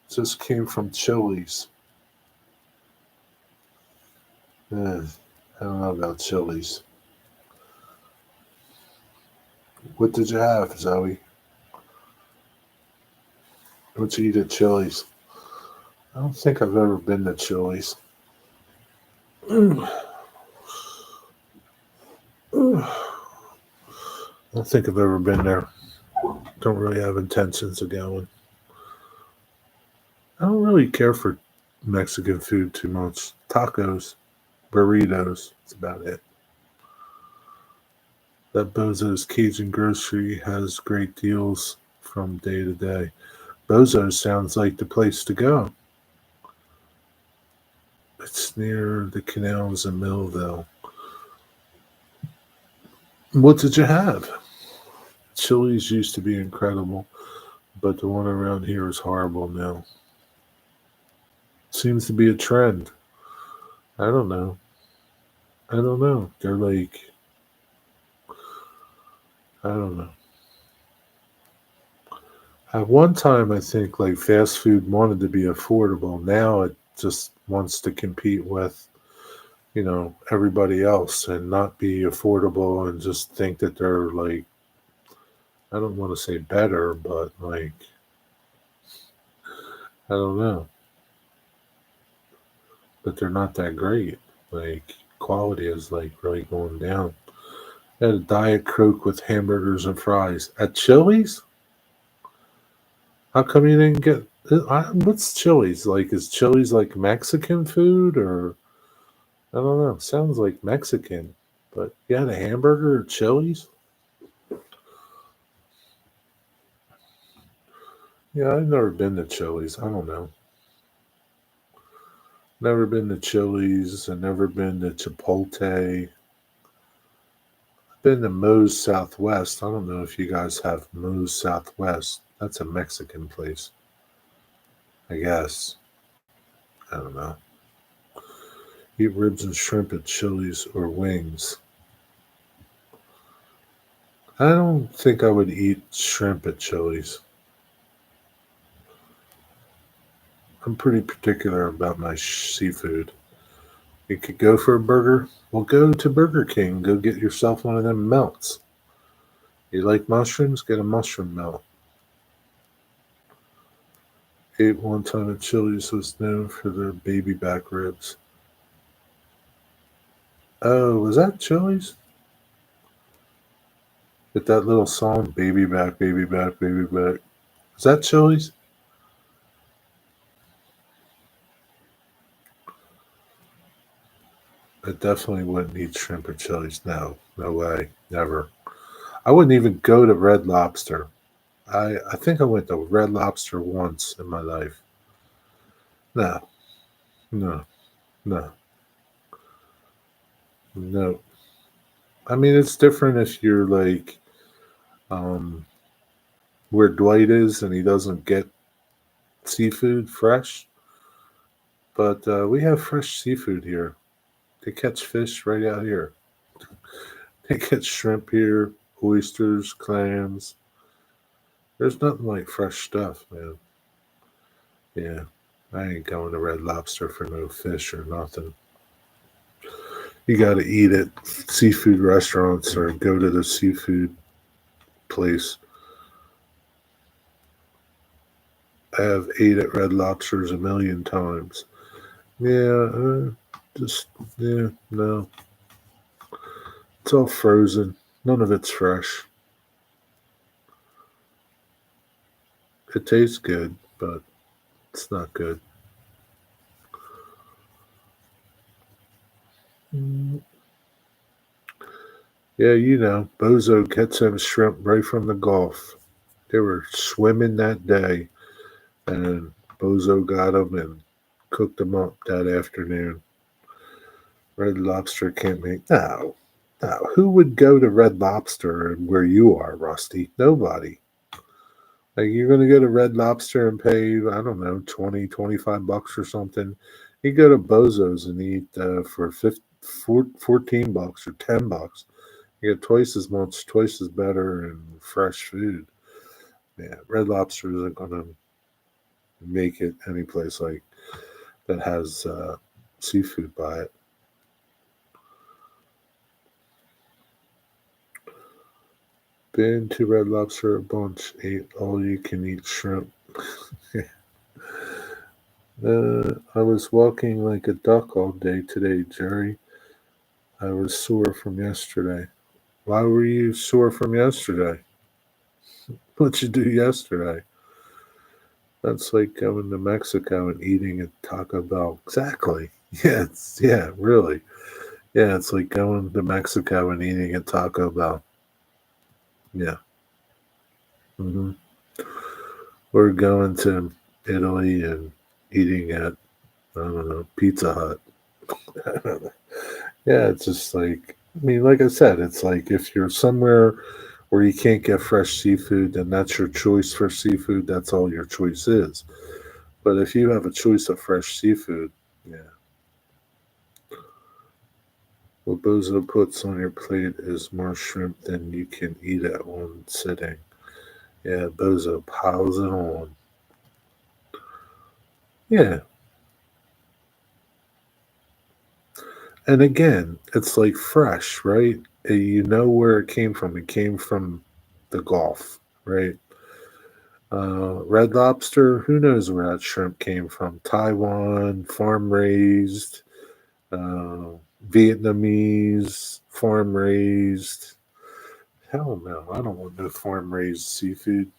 Just came from Chili's. Eh, I don't know about Chili's. What did you have, Zoe? What you eat at Chili's? I don't think I've ever been to Chili's. I don't think I've ever been there. Don't really have intentions of going. I don't really care for Mexican food too much. Tacos, burritos, that's about it. That Bozo's Cajun Grocery has great deals from day to day. Bozo's sounds like the place to go. It's near the canals in Millville. What did you have? Chili's used to be incredible, but the one around here is horrible now. Seems to be a trend. I don't know. I don't know. They're like, I don't know. At one time, I think like fast food wanted to be affordable. Now it just wants to compete with, everybody else and not be affordable and just think that they're like, I don't want to say better, but like, I don't know. But they're not that great. Like, quality is like really going down. I had a Diet Coke with hamburgers and fries at Chili's. How come you didn't get? What's Chili's like? Is Chili's like Mexican food or I don't know? Sounds like Mexican, but you had a hamburger at Chili's? Yeah, I've never been to Chili's. I don't know. Never been to Chili's. I've never been to Chipotle. I've been to Moe's Southwest. I don't know if you guys have Moe's Southwest. That's a Mexican place, I guess. I don't know. Eat ribs and shrimp at Chili's or wings. I don't think I would eat shrimp at Chili's. I'm pretty particular about my seafood. You could go for a burger. Well, go to Burger King. Go get yourself one of them melts. You like mushrooms? Get a mushroom melt. Ate one time at Chili's was known for their baby back ribs. Oh, was that Chili's? With that little song, Baby Back, Baby Back, Baby Back. Is that Chili's? I definitely wouldn't eat shrimp at Chili's. No, no way. Never. I wouldn't even go to Red Lobster. I think I went to Red Lobster once in my life. No, no, no, no. I mean, it's different if you're like um, where Dwight is and he doesn't get seafood fresh. But we have fresh seafood here. They catch fish right out here. They catch shrimp here, oysters, clams. There's nothing like fresh stuff, man. Yeah, I ain't going to Red Lobster for no fish or nothing. You got to eat at seafood restaurants or go to the seafood place. I have ate at Red Lobsters a million times. Yeah, just yeah, no. It's all frozen. None of it's fresh. It tastes good, but it's not good. Mm, yeah, Bozo gets them shrimp right from the Gulf. They were swimming that day, and Bozo got them and cooked them up that afternoon. Red Lobster can't make no. No, who would go to Red Lobster where you are, Rusty? Nobody. Like you're gonna go to Red Lobster and pay, I don't know, 20, 25 bucks or something. You go to Bozo's and eat for 14 bucks or 10 bucks. You get twice as much, twice as better and fresh food. Yeah, Red Lobster isn't gonna make it any place like that has seafood by it. Been to Red Lobster a bunch. Ate all you can eat shrimp. I was walking like a duck all day today, Jerry. I was sore from yesterday. Why were you sore from yesterday? What'd you do yesterday? That's like going to Mexico and eating at Taco Bell. Exactly. Yeah, really. Yeah, it's like going to Mexico and eating at Taco Bell. Yeah. hmm Or going to Italy and eating at, I don't know, Pizza Hut. Yeah, it's just like, I mean, like I said, it's like if you're somewhere where you can't get fresh seafood, then that's your choice for seafood. That's all your choice is. But if you have a choice of fresh seafood, yeah. What Bozo puts on your plate is more shrimp than you can eat at one sitting. Yeah, Bozo piles it on. Yeah. And again, it's like fresh, right? You know where it came from. It came from the Gulf, right? Red Lobster, who knows where that shrimp came from? Taiwan, farm raised, uh, Vietnamese, farm raised. Hell no, I don't want no farm raised seafood.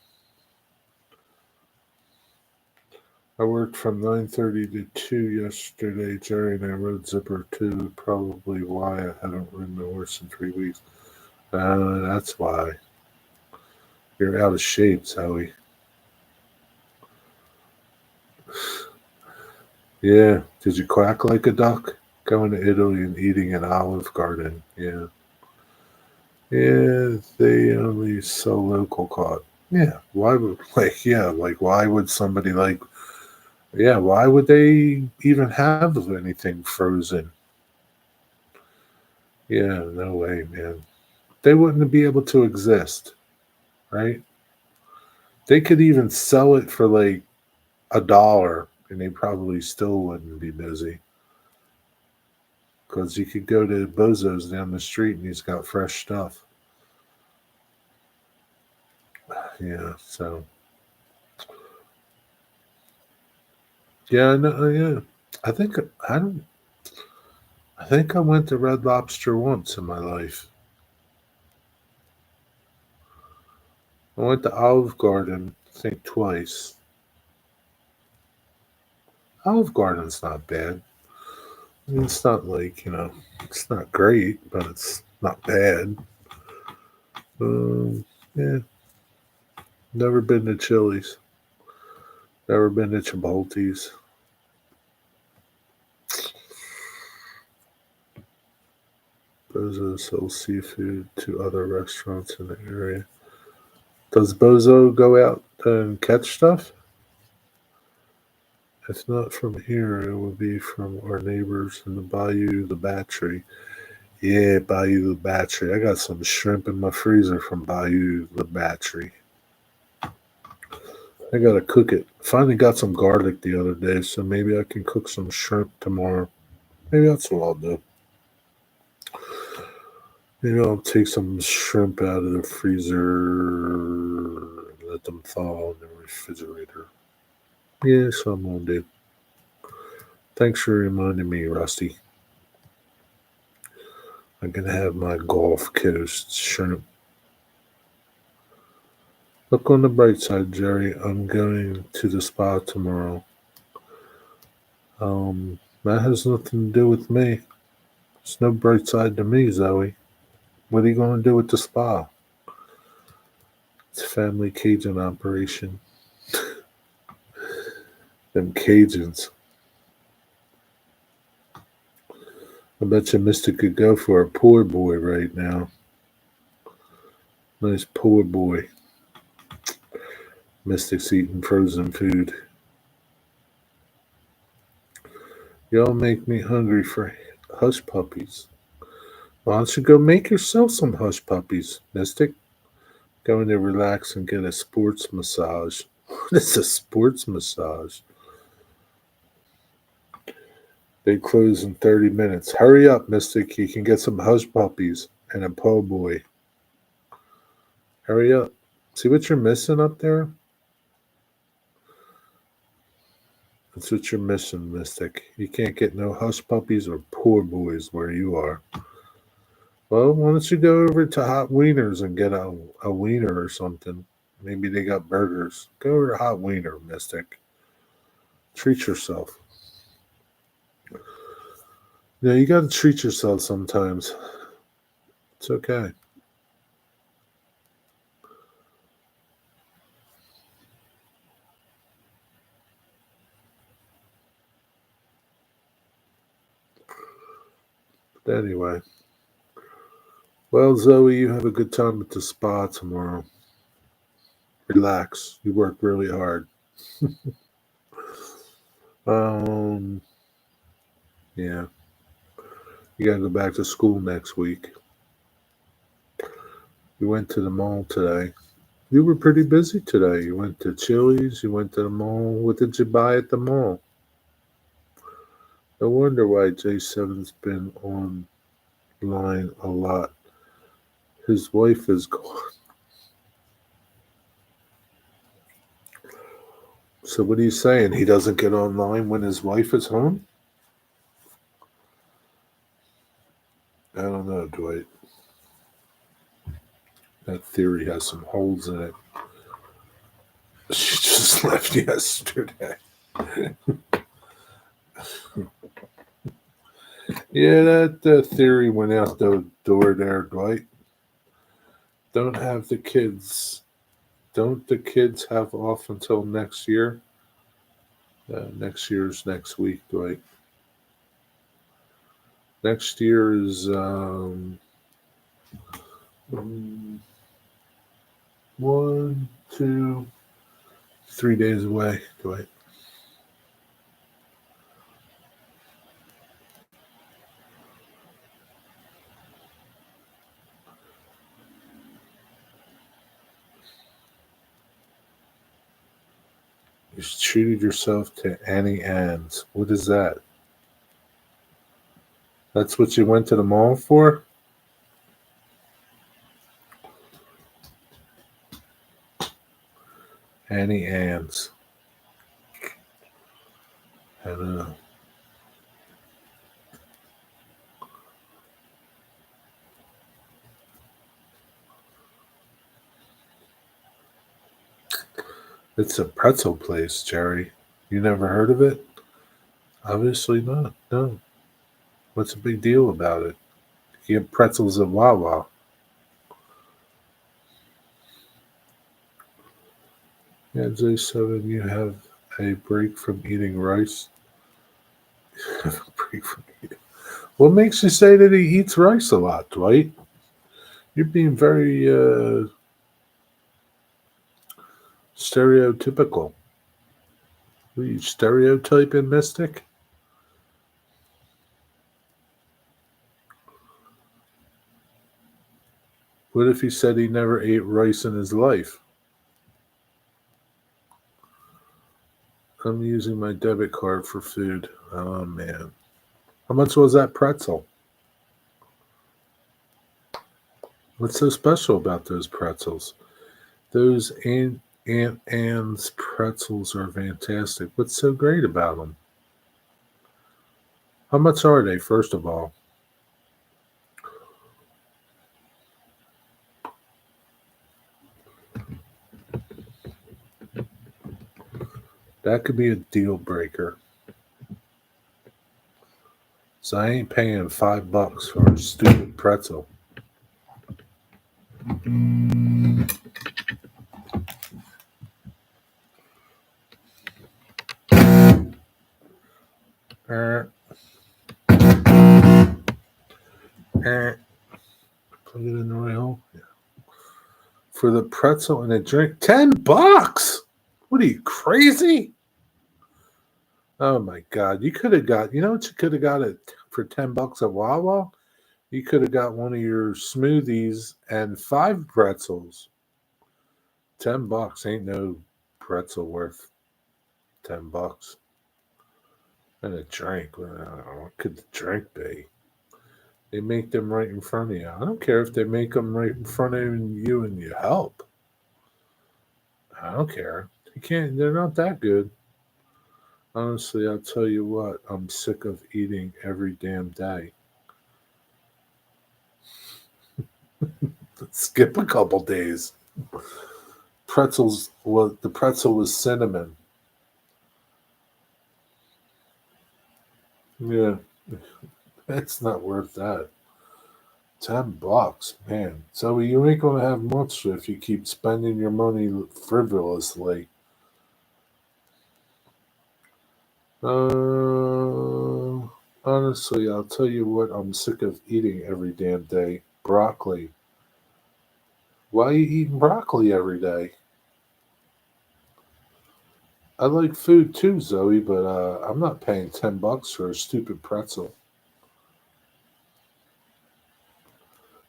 I worked from 9:30 to 2 yesterday, Jerry, and I rode Zipper 2. Probably why I haven't ridden a horse in 3 weeks. That's why. You're out of shape, Zoe. Yeah. Did you quack like a duck? Going to Italy and eating an Olive Garden. Yeah. Yeah, they only sell local cod. Yeah. Why would why would somebody why would they even have anything frozen? Yeah, no way, man. They wouldn't be able to exist, right? They could even sell it for like $1 and they probably still wouldn't be busy. because you could go to Bozo's down the street and he's got fresh stuff. Yeah, so yeah, no, yeah. I think I don't. I think I went to Red Lobster once in my life. I went to Olive Garden, I think twice. Olive Garden's not bad. I mean, it's not like it's not great, but it's not bad. Um, yeah, never been to Chili's. Never been to Chipotle's. Bozo sells seafood to other restaurants in the area. Does Bozo go out and catch stuff? If not from here, it would be from our neighbors in the Bayou, the Battery. Yeah, Bayou, the Battery. I got some shrimp in my freezer from Bayou, the Battery. I gotta cook it. Finally got some garlic the other day, so maybe I can cook some shrimp tomorrow. Maybe that's what I'll do. Maybe I'll take some shrimp out of the freezer, let them thaw in the refrigerator. Yeah, so I'm gonna do. Thanks for reminding me, Rusty. I'm gonna have my Gulf Coast shrimp. Look on the bright side, Jerry. I'm going to the spa tomorrow. That has nothing to do with me. There's no bright side to me, Zoe. What are you gonna do with the spa? It's a family Cajun operation. Them Cajuns. I bet you Mister could go for a poor boy right now. Nice poor boy. Mystic's eating frozen food. Y'all make me hungry for hush puppies. Why don't you go make yourself some hush puppies, Mystic? Going to relax and get a sports massage. What is a sports massage? They close in 30 minutes. Hurry up, Mystic. You can get some hush puppies and a po' boy. Hurry up. See what you're missing up there? That's what you're missing, Mystic. You can't get no hush puppies or poor boys where you are. Well, why don't you go over to Hot Wieners and get a wiener or something? Maybe they got burgers. Go over to Hot Wiener, Mystic. Treat yourself. Yeah, you got to treat yourself sometimes. It's okay. But anyway. Well, Zoe, you have a good time at the spa tomorrow. Relax. You work really hard. Um, yeah. You got to go back to school next week. You went to the mall today. You were pretty busy today. You went to Chili's, you went to the mall. What did you buy at the mall? No wonder why J7's been online a lot. His wife is gone. So what are you saying? He doesn't get online when his wife is home? I don't know, Dwight. That theory has some holes in it. She just left yesterday. Yeah, that theory went out the door there, Dwight. Don't have the kids. Don't the kids have off until next year? Next year's next week, Dwight. Next year is mm, 1, 2, 3 days away, Dwight. You treated yourself to Annie Ann's. What is that? That's what you went to the mall for? Annie Ann's. And it's a pretzel place, Jerry. You never heard of it? Obviously not. No. What's the big deal about it? You get pretzels at Wawa. Yeah, J7, you have a break from eating rice. Break from eating. What makes you say that he eats rice a lot, Dwight? You're being very stereotypical. Are you stereotyping, Mystic? What if he said he never ate rice in his life? I'm using my debit card for food. Oh, man. How much was that pretzel? What's so special about those pretzels? Those Aunt Anne's pretzels are fantastic. What's so great about them? How much are they, first of all? That could be a deal breaker. So I ain't paying $5 for a stupid pretzel. Uh, uh, Plug it in the right hole. Yeah. For the pretzel and a drink, $10. What are you, crazy? Oh my God! You could have got. You know what you could have got it for $10 at Wawa? You could have got one of your smoothies and 5 pretzels. $10 ain't no pretzel worth $10. And a drink. What could the drink be? They make them right in front of you. I don't care if they make them right in front of you and you help. I don't care. You can't. They're not that good. Honestly, I'll tell you what. I'm sick of eating every damn day. Let's skip a couple days. Pretzels. Well, the pretzel was cinnamon. Yeah, it's not worth that. $10, man. So you ain't gonna have much if you keep spending your money frivolously. Honestly, I'll tell you what I'm sick of eating every damn day. Broccoli. Why are you eating broccoli every day? I like food too, Zoe, but I'm not paying $10 for a stupid pretzel.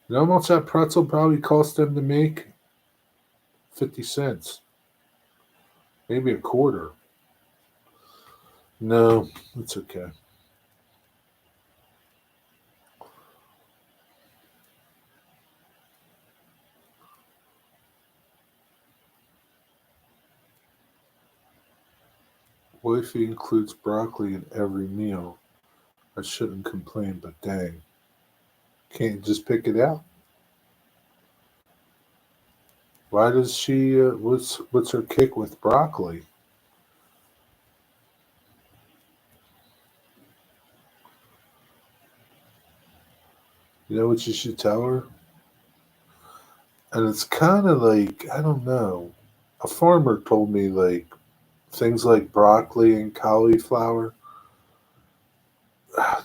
You know how much that pretzel probably cost them to make? 50 cents. Maybe a quarter. No, it's okay. Wifey includes broccoli in every meal. I shouldn't complain, but dang. Can't you just pick it out? Why does she, what's her kick with broccoli? You know what you should tell her? And it's kind of like, I don't know. A farmer told me like things like broccoli and cauliflower,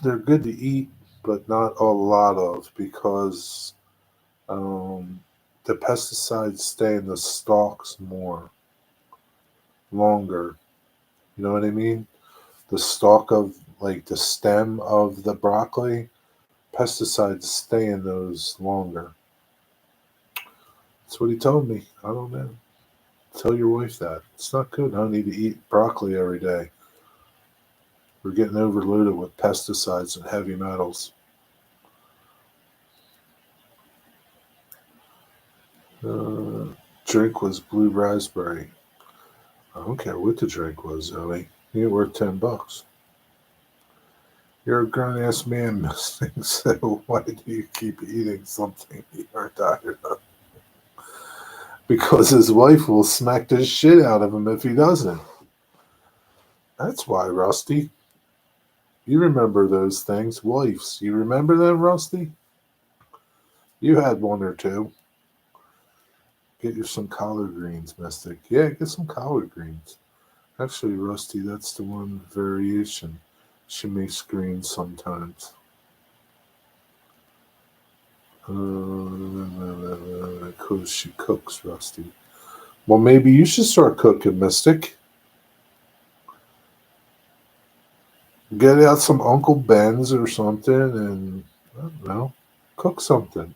they're good to eat, but not a lot of because um, the pesticides stay in the stalks more longer. You know what I mean? The stalk of like the stem of the broccoli, pesticides stay in those longer. That's what he told me. I don't know. Tell your wife that. It's not good, honey, to eat broccoli every day. We're getting overloaded with pesticides and heavy metals. Drink was blue raspberry. I don't care what the drink was, Zoe. It worth $10. You're a grown ass man, Mustang, so why do you keep eating something you're tired of? Because his wife will smack the shit out of him if he doesn't. That's why, Rusty. You remember those things, wives. You remember them, Rusty? You had one or two. Get you some collard greens, Mystic. Yeah, get some collard greens. Actually, Rusty, that's the one variation. She makes greens sometimes. Because she cooks, Rusty. Well, maybe you should start cooking, Mystic. Get out some Uncle Ben's or something and, I don't know, cook something.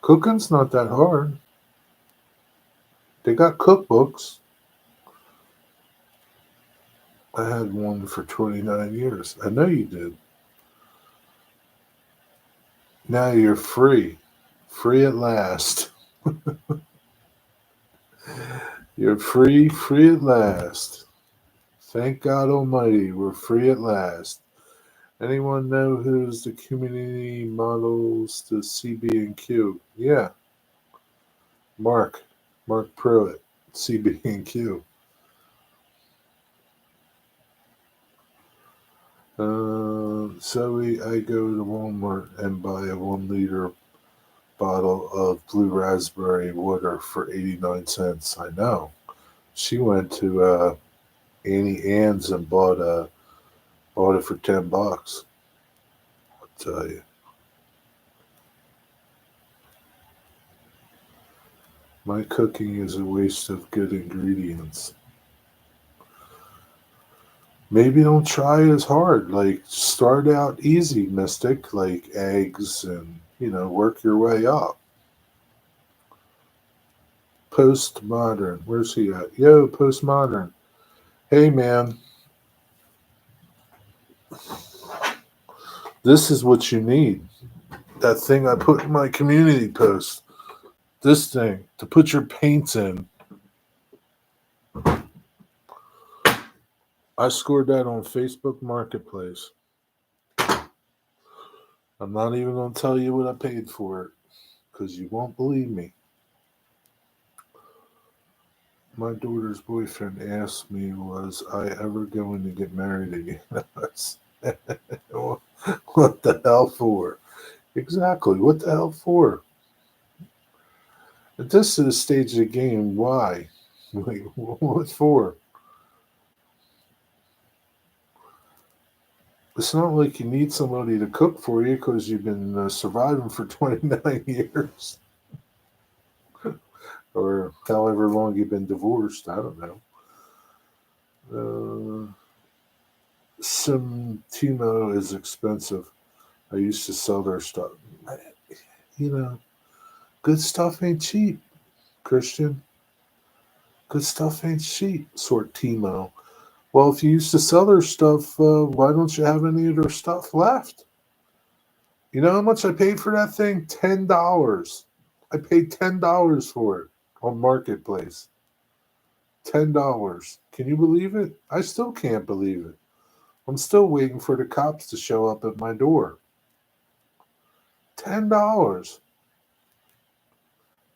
Cooking's not that hard. They got cookbooks. I had one for 29 years. I know you did. Now you're free. Free at last. You're free, free at last. Thank God Almighty, we're free at last. Anyone know who's the community models to CB&Q? Yeah, Mark. Mark Pruitt, CB&Q. So I go to Walmart and buy a 1 liter bottle of blue raspberry water for 89 cents. I know. She went to Annie Ann's and bought it for $10. I'll tell you. My cooking is a waste of good ingredients. Maybe don't try as hard. Like start out easy, Mystic, like eggs and work your way up. Postmodern. Where's he at? Yo, postmodern. Hey man, this is what you need. That thing I put in my community post. This thing to put your paints in. I scored that on Facebook Marketplace. I'm not even going to tell you what I paid for it because you won't believe me. My daughter's boyfriend asked me, was I ever going to get married again? What the hell for? Exactly. What the hell for? At this is the stage of the game, why? Like, what for? It's not like you need somebody to cook for you because you've been surviving for 29 years or however long you've been divorced. I don't know. Some Timo is expensive. I used to sell their stuff. You know, good stuff ain't cheap, Christian. Good stuff ain't cheap, sort Timo. Well, if you used to sell their stuff, why don't you have any of their stuff left? You know how much I paid for that thing? $10. I paid $10 for it on Marketplace. $10. Can you believe it? I still can't believe it. I'm still waiting for the cops to show up at my door. $10.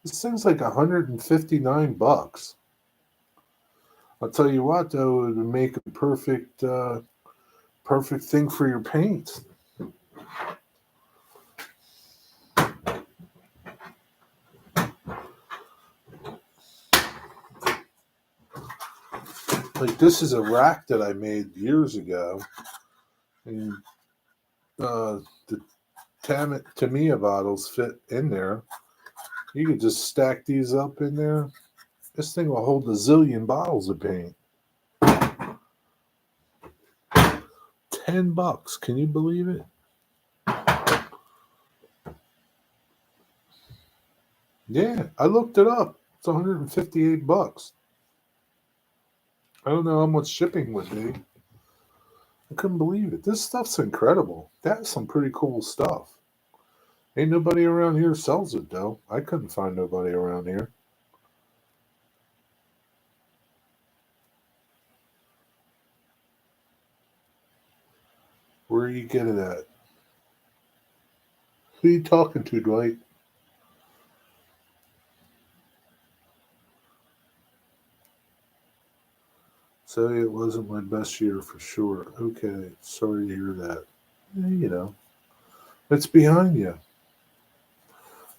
This thing's like $159. I'll tell you what, though, it would make a perfect thing for your paint. Like this is a rack that I made years ago, and the Tamiya bottles fit in there. You could just stack these up in there. This thing will hold a zillion bottles of paint. $10. Can you believe it? Yeah, I looked it up. It's $158. I don't know how much shipping would be. I couldn't believe it. This stuff's incredible. That's some pretty cool stuff. Ain't nobody around here sells it though. I couldn't find nobody around here. Where are you getting it at? Who you talking to, Dwight? So it wasn't my best year for sure. Okay, sorry to hear that. You know, it's behind you.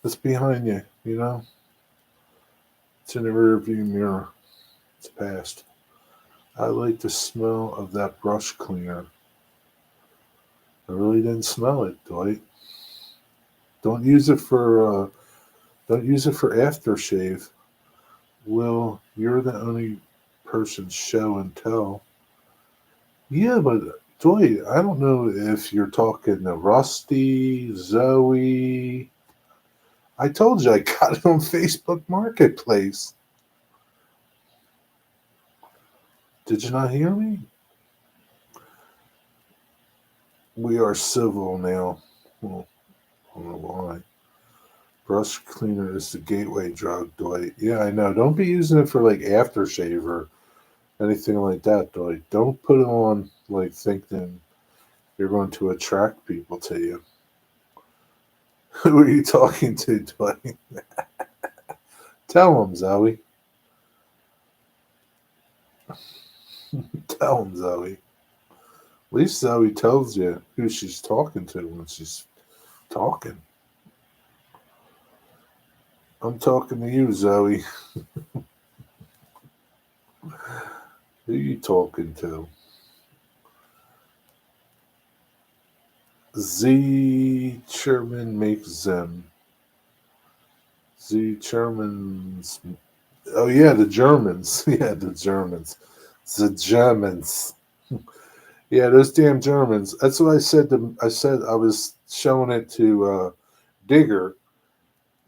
It's behind you. You know, it's in the rearview mirror. It's past. I like the smell of that brush cleaner. I really didn't smell it, Dwight. Don't use it for don't use it for aftershave. Well, you're the only person show and tell. Yeah, but Dwight, I don't know if you're talking to Rusty, Zoe. I told you I got it on Facebook Marketplace. Did you not hear me? We are civil now. Well, I don't know why. Brush cleaner is the gateway drug, Dwight. Yeah, I know. Don't be using it for like aftershave or anything like that, Dwight. Don't put it on like thinking you're going to attract people to you. Who are you talking to, Dwight? Tell him, Zoe. Tell him, Zoe. At least Zoe tells you who she's talking to when she's talking. I'm talking to you, Zoe. Who you talking to? Z Chairman makes them. Z Germans. Oh yeah, the Germans. Yeah, the Germans. The Germans. Yeah, those damn Germans. That's what I said. I said I was showing it to Digger,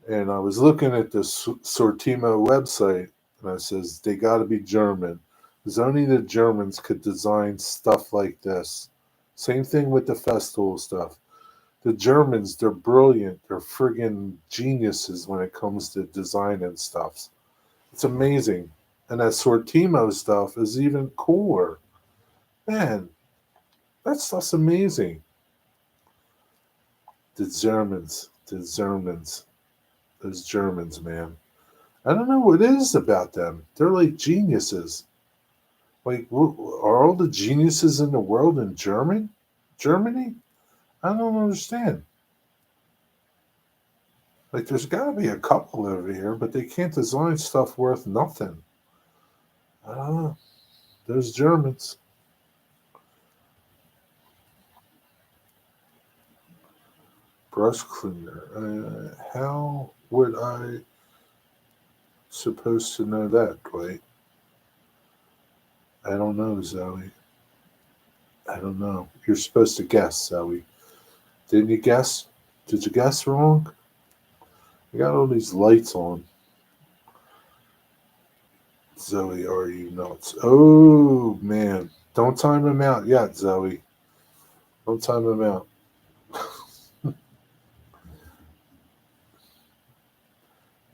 and I was looking at the Sortimo website, and I says they got to be German, because only the Germans could design stuff like this. Same thing with the festival stuff. The Germans, they're brilliant. They're friggin' geniuses when it comes to design and stuff. It's amazing. And that Sortimo stuff is even cooler. Man, that stuff's amazing. The Germans, those Germans, man. I don't know what it is about them. They're like geniuses. Like, are all the geniuses in the world in Germany? I don't understand. Like, there's got to be a couple over here, but they can't design stuff worth nothing. I don't know. Those Germans. Brush cleaner. How would I supposed to know that, Dwight? I don't know, Zoe. I don't know. You're supposed to guess, Zoe. Didn't you guess? Did you guess wrong? I got all these lights on. Zoe, are you nuts? Oh, man. Don't time him out yet, Zoe. Don't time him out.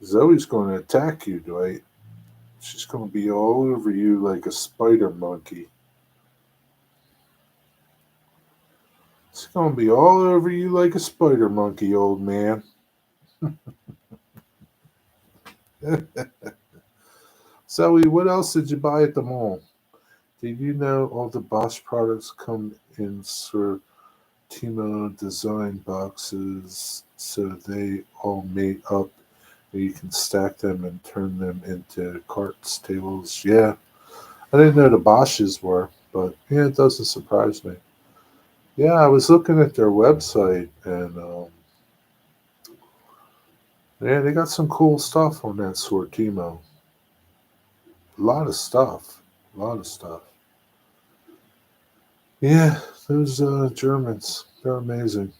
Zoe's going to attack you, Dwight. She's going to be all over you like a spider monkey. She's going to be all over you like a spider monkey, old man. Zoe, what else did you buy at the mall? Did you know all the Bosch products come in Sortimo design boxes so they all made up and you can stack them and turn them into carts, tables? Yeah, I didn't know the Bosches were, but yeah, it doesn't surprise me. Yeah, I was looking at their website and yeah, they got some cool stuff on that Sortimo. A lot of stuff. A lot of stuff. Yeah, those Germans, they're amazing.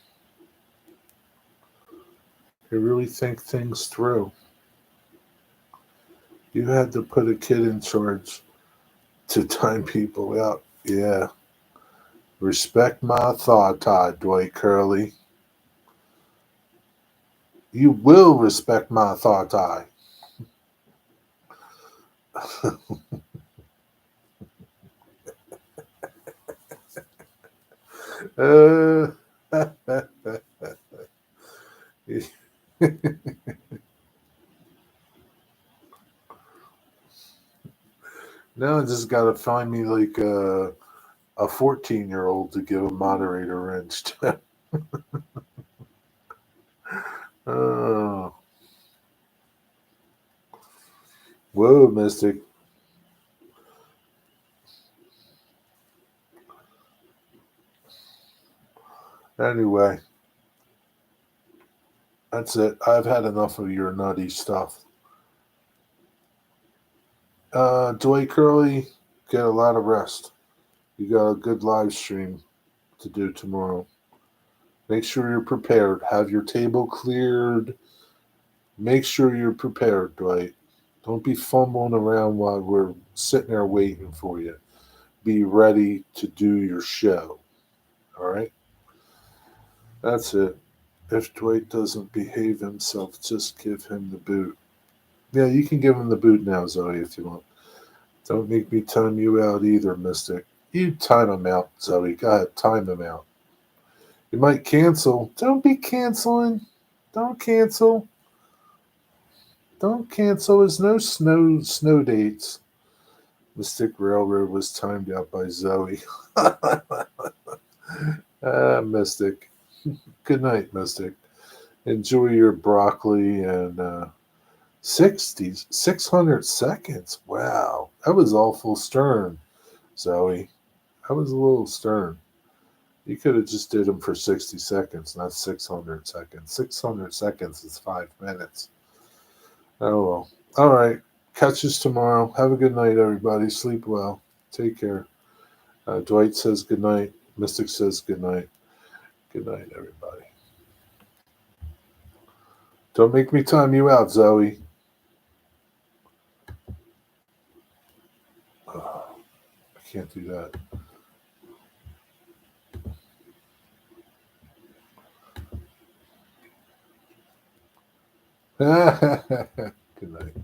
They really think things through. You had to put a kid in charge to time people out. Yeah. Respect my thought, Todd Dwight Curley. You will respect my authority. uh, now I just got to find me like a 14-year-old to give a moderator wrench to. Oh, whoa, Mystic. Anyway, that's it. I've had enough of your nutty stuff. Dwight Curley, get a lot of rest. You got a good live stream to do tomorrow. Make sure you're prepared. Have your table cleared. Make sure you're prepared, Dwight. Don't be fumbling around while we're sitting there waiting for you. Be ready to do your show. All right? That's it. If Dwight doesn't behave himself, just give him the boot. Yeah, you can give him the boot now, Zoe, if you want. Don't make me time you out either, Mystic. You time him out, Zoe. Go ahead, time him out. You might cancel. Don't be canceling. Don't cancel. Don't cancel. There's no snow dates. Mystic Railroad was timed out by Zoe. Mystic. Good night, Mystic. Enjoy your broccoli and 600 seconds. Wow. That was awful stern, Zoe. That was a little stern. You could have just did them for 60 seconds, not 600 seconds. 600 seconds is 5 minutes. Oh, well. All right. Catch us tomorrow. Have a good night, everybody. Sleep well. Take care. Dwight says good night. Mystic says good night. Good night, everybody. Don't make me time you out, Zoe. Oh, I can't do that. Good night.